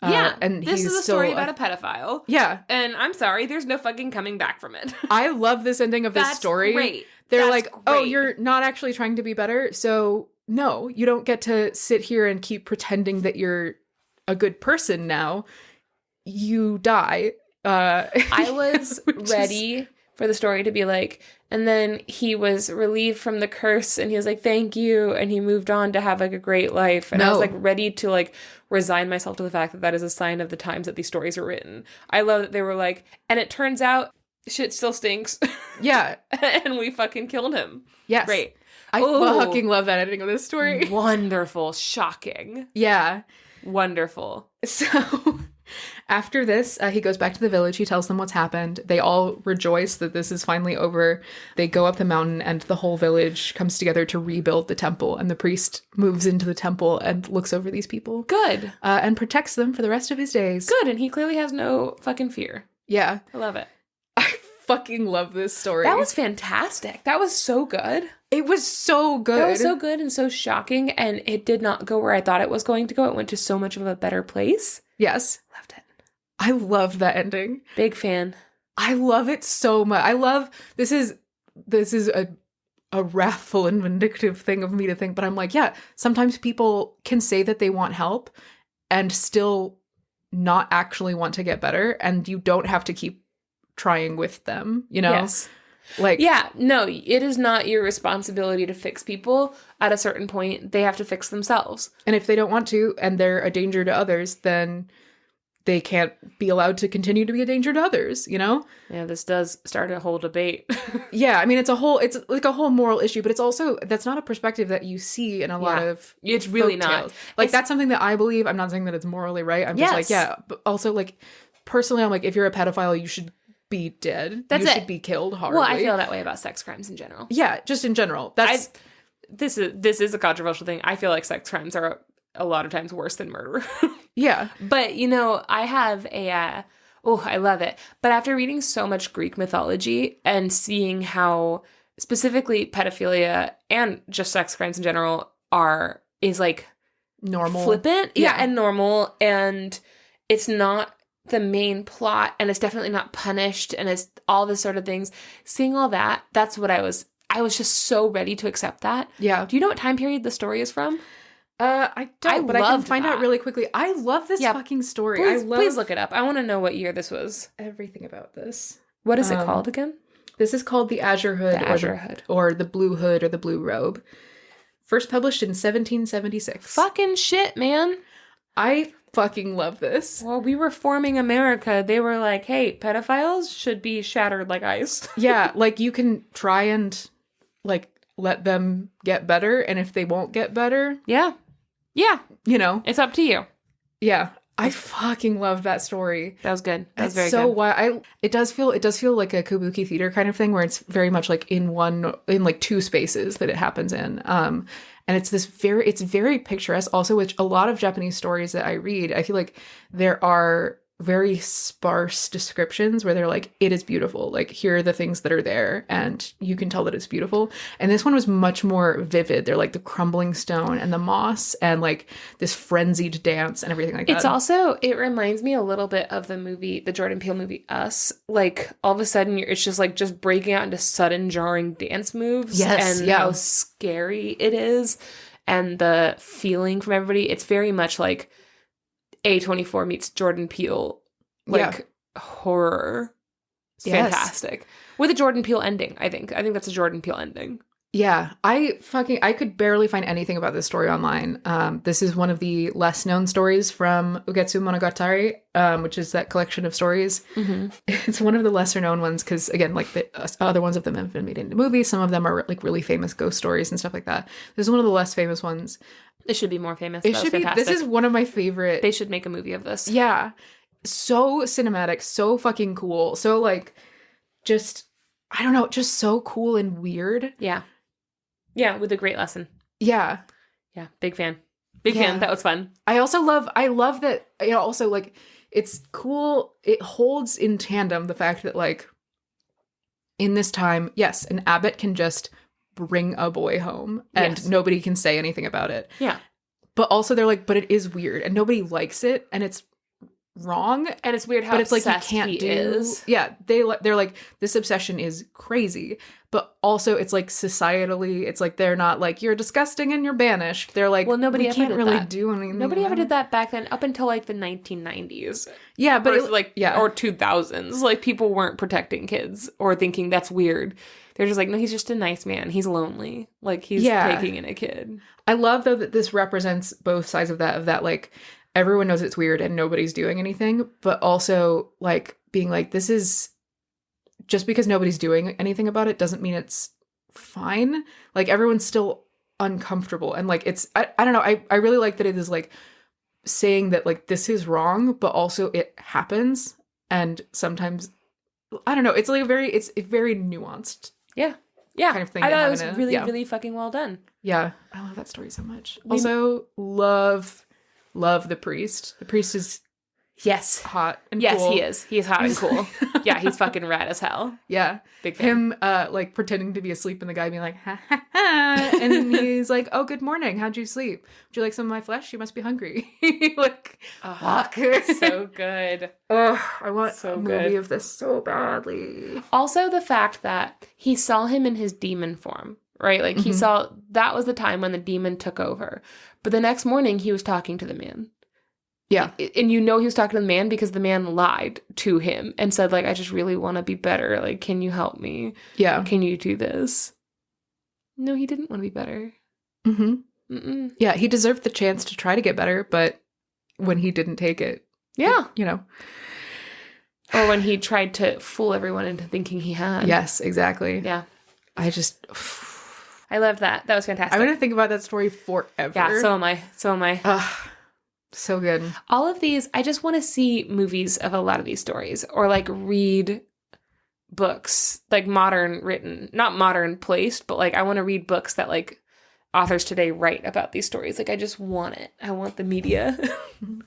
And this is a story about a pedophile. Yeah. And I'm sorry, there's no fucking coming back from it. I love this ending of this story. Great. They're like, great. Oh, you're not actually trying to be better, so no, you don't get to sit here and keep pretending that you're a good person now. You die. I was ready for the story to be like, and then he was relieved from the curse, and he was like, thank you, and he moved on to have like a great life. And I was like ready to like resign myself to the fact that that is a sign of the times that these stories were written. I love that they were like, and it turns out shit still stinks. Yeah. And we fucking killed him. Yes. Great. I fucking love that ending of this story. Wonderful. Shocking. Yeah. Wonderful. So after this, he goes back to the village. He tells them what's happened. They all rejoice that this is finally over. They go up the mountain, and the whole village comes together to rebuild the temple. And the priest moves into the temple and looks over these people. Good. And protects them for the rest of his days. Good. And he clearly has no fucking fear. Yeah. I love it. I fucking love this story. That was fantastic. That was so good. It was so good. That was so good and so shocking. And it did not go where I thought it was going to go. It went to so much of a better place. Yes. Loved it. I love that ending. Big fan. I love it so much. I love, this is a wrathful and vindictive thing of me to think, but I'm like, yeah, sometimes people can say that they want help and still not actually want to get better, and you don't have to keep trying with them, you know? Yes. Like, yeah, no, it is not your responsibility to fix people. At a certain point, they have to fix themselves. And if they don't want to, and they're a danger to others, then they can't be allowed to continue to be a danger to others, you know? Yeah, this does start a whole debate. Yeah, I mean, it's like a whole moral issue, but it's also, that's not a perspective that you see in a lot of It's really folk not. tales. Like, that's something that I believe. I'm not saying that it's morally right. I'm just like, yeah, but also, like, personally, I'm like, if you're a pedophile, you should be dead. That's you it. should be killed horribly. Well, I feel that way about sex crimes in general. Yeah, just in general. This is a controversial thing. I feel like sex crimes are a lot of times worse than murder. Yeah. But, you know, I have I love it. But after reading so much Greek mythology and seeing how specifically pedophilia and just sex crimes in general is like normal. Flippant. Yeah, and normal. And it's not the main plot, and it's definitely not punished, and it's all this sort of things. Seeing all that, that's what I was just so ready to accept that. Yeah. Do you know what time period the story is from? I don't, but I can find out really quickly. I love this fucking story. Please look it up. I want to know what year this was. Everything about this. What is it called again? This is called the Azure Hood. Or the Blue Hood or the Blue Robe. First published in 1776. Fucking shit, man. I fucking love this. Well, we were forming America. They were like, hey, pedophiles should be shattered like ice. Yeah, like you can try and like let them get better, and if they won't get better, yeah, you know, it's up to you. Yeah, I fucking love that story. That was good. That was very so good. Why it does feel like a kabuki theater kind of thing, where it's very much like in like two spaces that it happens in. And it's very picturesque also, which a lot of Japanese stories that I read, I feel like there are very sparse descriptions where they're like, it is beautiful. Like, here are the things that are there, and you can tell that it's beautiful. And this one was much more vivid. They're like the crumbling stone and the moss and like this frenzied dance and everything like that. It's also, it reminds me a little bit of the Jordan Peele movie Us. Like, all of a sudden, it's just breaking out into sudden jarring dance moves. Yes, and how scary it is. And the feeling from everybody. It's very much like A24 meets Jordan Peele, horror. It's fantastic. With a Jordan Peele ending, I think. I think that's a Jordan Peele ending. Yeah, I could barely find anything about this story online. This is one of the less known stories from Ugetsu Monogatari, which is that collection of stories. Mm-hmm. It's one of the lesser known ones because, again, like the other ones of them have been made into movies. Some of them are like really famous ghost stories and stuff like that. This is one of the less famous ones. It should be more famous. It should be. This is one of my favorite. They should make a movie of this. Yeah, so cinematic, so fucking cool, so like, just I don't know, just so cool and weird. Yeah. Yeah, with a great lesson. Yeah. Yeah, big fan. Big fan. That was fun. I love that, you know, also, like, it's cool. It holds in tandem the fact that, like, in this time, yes, an abbot can just bring a boy home and nobody can say anything about it. Yeah. But also they're like, but it is weird and nobody likes it and it's wrong, and it's weird how but it's like you obsessed can't he do is. Yeah, they're like, this obsession is crazy, but also it's like societally, it's like they're not like, you're disgusting and you're banished. They're like, well, nobody we ever can't did really that. do anything. Nobody ever did that back then, up until like the 1990s. Yeah, but or 2000s. Like, people weren't protecting kids or thinking that's weird. They're just like, no, he's just a nice man. He's lonely. Like, he's taking in a kid. I love though that this represents both sides of that like, everyone knows it's weird and nobody's doing anything, but also like being like, this is just because nobody's doing anything about it doesn't mean it's fine. Like, everyone's still uncomfortable. And like, it's, I don't know. I really like that it is like saying that like, this is wrong, but also it happens. And sometimes, I don't know. It's like it's very nuanced. Yeah. Yeah. Kind of thing. I thought it was really fucking well done. Yeah. I love that story so much. Also love the priest. The priest is hot and cool. Yes, he is. He's hot and cool. Yeah, he's fucking rad as hell. Yeah. Big fan. Him like pretending to be asleep and the guy being like, ha ha ha. And then he's like, oh, good morning. How'd you sleep? Would you like some of my flesh? You must be hungry. Like, fuck. So good. Oh, I want a movie of this so badly. Also, the fact that he saw him in his demon form, right? Like, he saw, that was the time when the demon took over. But the next morning, he was talking to the man. Yeah. And you know he was talking to the man because the man lied to him and said, like, I just really want to be better. Like, can you help me? Yeah. Can you do this? No, he didn't want to be better. Mm-hmm. Yeah, he deserved the chance to try to get better, but when he didn't take it, Yeah. You know. Or when he tried to fool everyone into thinking he had. Yes, exactly. Yeah. I just... I loved that. That was fantastic. I'm going to think about that story forever. Yeah, so am I. So am I. So good. All of these, I just want to see movies of a lot of these stories or like read books, like modern written, not modern placed, but like I want to read books that like authors today write about these stories. Like I just want it. I want the media.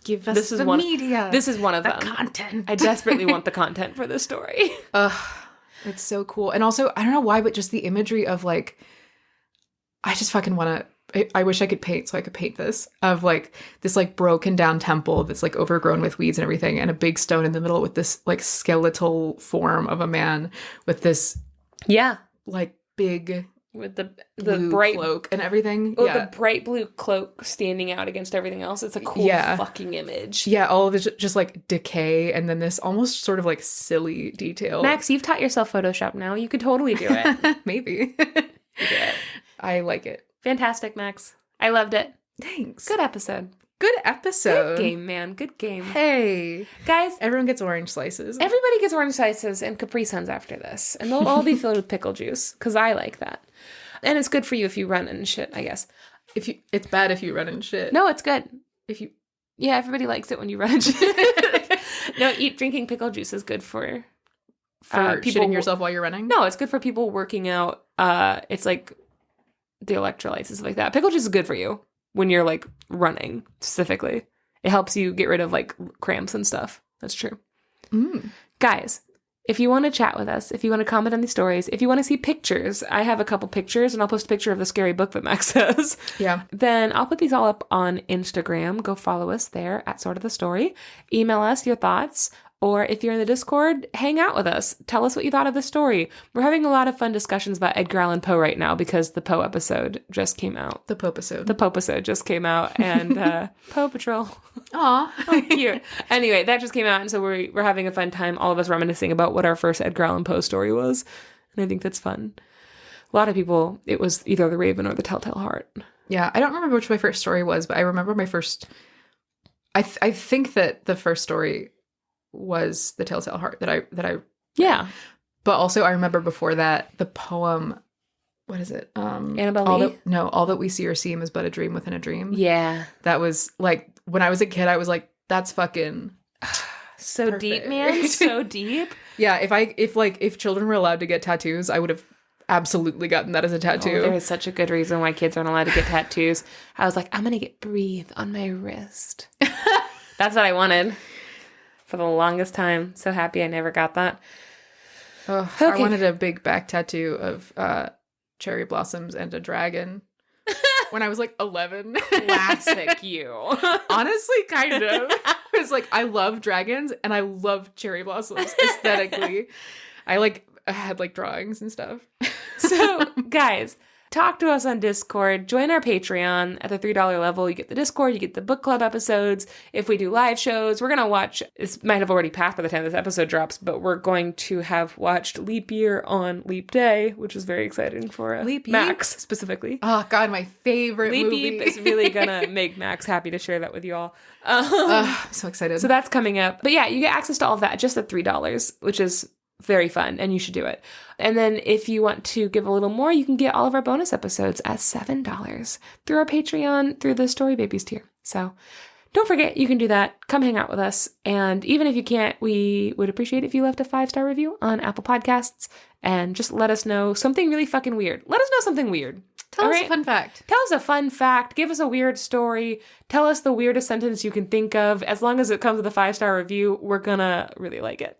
Give us the media. This is one of them. Content. I desperately want the content for this story. It's so cool. And also, I don't know why, but just the imagery of like, I just fucking want to, I wish I could paint so I could paint this, of like this like broken down temple that's like overgrown with weeds and everything, and a big stone in the middle with this like skeletal form of a man with this like big with the blue bright cloak and everything. Oh, the bright blue cloak standing out against everything else. It's a cool fucking image. Yeah, all of it just like decay, and then this almost sort of like silly detail. Max, you've taught yourself Photoshop now. You could totally do it. Maybe. You do it. I like it. Fantastic, Max. I loved it. Thanks. Good episode. Good episode. Good game, man. Good game. Hey. Guys. Everyone gets orange slices. Everybody gets orange slices and Capri Suns after this. And they'll all be filled with pickle juice. Because I like that. And it's good for you if you run and shit, I guess. It's bad if you run and shit. No, it's good. Yeah, everybody likes it when you run and shit. No, drinking pickle juice is good for people shitting yourself while you're running? No, it's good for people working out. It's like the electrolytes and stuff like that. Pickle juice is good for you when you're like running specifically. It helps you get rid of like cramps and stuff. That's true. Guys, if you want to chat with us, if you want to comment on these stories, if you want to see pictures, I have a couple pictures and I'll post a picture of the scary book that Max says. Yeah. Then I'll put these all up on Instagram. Go follow us there at Sort of the Story. Email us your thoughts. Or if you're in the Discord, hang out with us. Tell us what you thought of the story. We're having a lot of fun discussions about Edgar Allan Poe right now because the Poe episode just came out. The Poe-episode just came out. And Poe Patrol. Aw. Oh, cute. Anyway, that just came out. And so we're having a fun time, all of us reminiscing about what our first Edgar Allan Poe story was. And I think that's fun. A lot of people, it was either The Raven or The Telltale Heart. Yeah, I don't remember which my first story was, but I remember my first... I think that the first story... was The Telltale Heart that I yeah. But also I remember before that the poem, what is it? Annabelle Lee? All That We See or Seem is But a Dream Within a Dream. Yeah. That was like, when I was a kid, I was like, that's fucking so perfect. Deep, man. So deep. Yeah. If children were allowed to get tattoos, I would have absolutely gotten that as a tattoo. Oh, there is such a good reason why kids aren't allowed to get tattoos. I was like, I'm going to get Breathe on my wrist. That's what I wanted. For the longest time. So happy I never got that. Oh, okay. I wanted a big back tattoo of cherry blossoms and a dragon when I was like 11. Classic you. Honestly, kind of. I was like, I love dragons and I love cherry blossoms aesthetically. I had like drawings and stuff. So, guys, talk to us on Discord. Join our Patreon at the $3 level. You get the Discord. You get the book club episodes. If we do live shows, we're going to watch, this might have already passed by the time this episode drops, but we're going to have watched Leap Year on Leap Day, which is very exciting for Max specifically. Oh, God, my favorite movie. Leap is really going to make Max happy to share that with y'all. I'm so excited. So that's coming up. But yeah, you get access to all of that just at $3, which is very fun, and you should do it. And then if you want to give a little more, you can get all of our bonus episodes at $7 through our Patreon, through the Story Babies tier. So don't forget, you can do that. Come hang out with us. And even if you can't, we would appreciate it if you left a 5-star review on Apple Podcasts and just let us know something really fucking weird. Let us know something weird. Tell us a fun fact. Tell us a fun fact. Give us a weird story. Tell us the weirdest sentence you can think of. As long as it comes with a 5-star review, we're gonna really like it.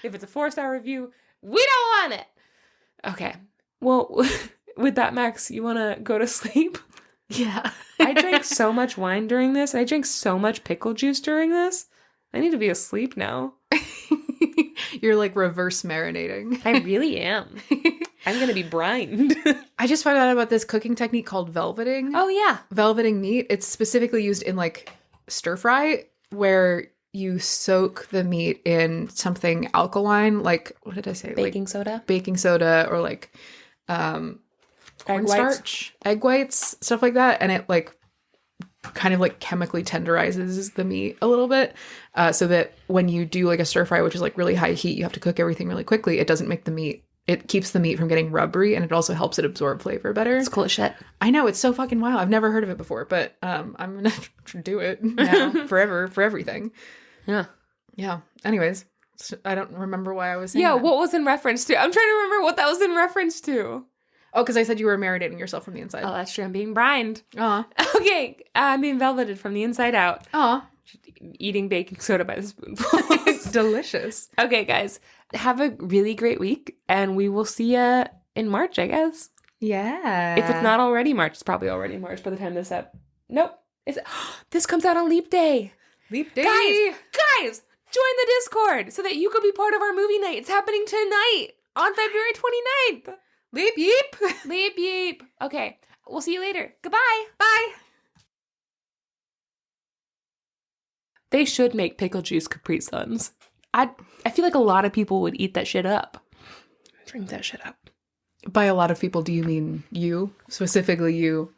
If it's a 4-star review, we don't want it. Okay. Well, with that, Max, you want to go to sleep? Yeah. I drank so much wine during this. And I drank so much pickle juice during this. I need to be asleep now. You're like reverse marinating. I really am. I'm going to be brined. I just found out about this cooking technique called velveting. Oh, yeah. Velveting meat. It's specifically used in like stir fry where you soak the meat in something alkaline, like, what did I say? Baking soda? Baking soda or like cornstarch, egg whites, stuff like that. And it like kind of like chemically tenderizes the meat a little bit, so that when you do like a stir fry, which is like really high heat, you have to cook everything really quickly. It doesn't make the meat. It keeps the meat from getting rubbery, and it also helps it absorb flavor better. It's cool as shit. I know, it's so fucking wild. I've never heard of it before, but I'm gonna do it now forever for everything. Yeah. Yeah. Anyways, I don't remember why I was saying Yeah, that. what was in reference to? I'm trying to remember what that was in reference to. Oh, because I said you were marinating yourself from the inside. Oh, that's true. I'm being brined. Aw. Okay, I'm being velveted from the inside out. Aw. Eating baking soda by the spoonful. It's delicious. Okay, guys. Have a really great week, and we will see you in March, I guess. Yeah. If it's not already March, it's probably already March by the time this Nope. This comes out on Leap Day. Leap Day. Guys, join the Discord so that you could be part of our movie night. It's happening tonight on February 29th. Leap yeep. Leap yeep. Okay, we'll see you later. Goodbye. Bye. They should make pickle juice Capri Suns. I feel like a lot of people would eat that shit up. Drink that shit up. By a lot of people, do you mean you? Specifically you?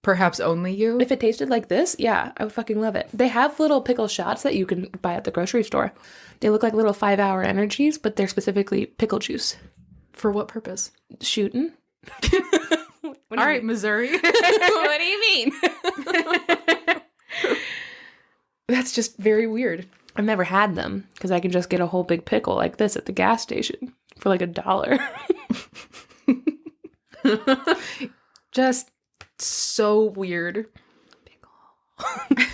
Perhaps only you? If it tasted like this, yeah, I would fucking love it. They have little pickle shots that you can buy at the grocery store. They look like little 5-hour energies, but they're specifically pickle juice. For what purpose? Shooting. All right, Missouri. What do you mean? That's just very weird. I've never had them because I can just get a whole big pickle like this at the gas station for like $1. Just so weird. Pickle.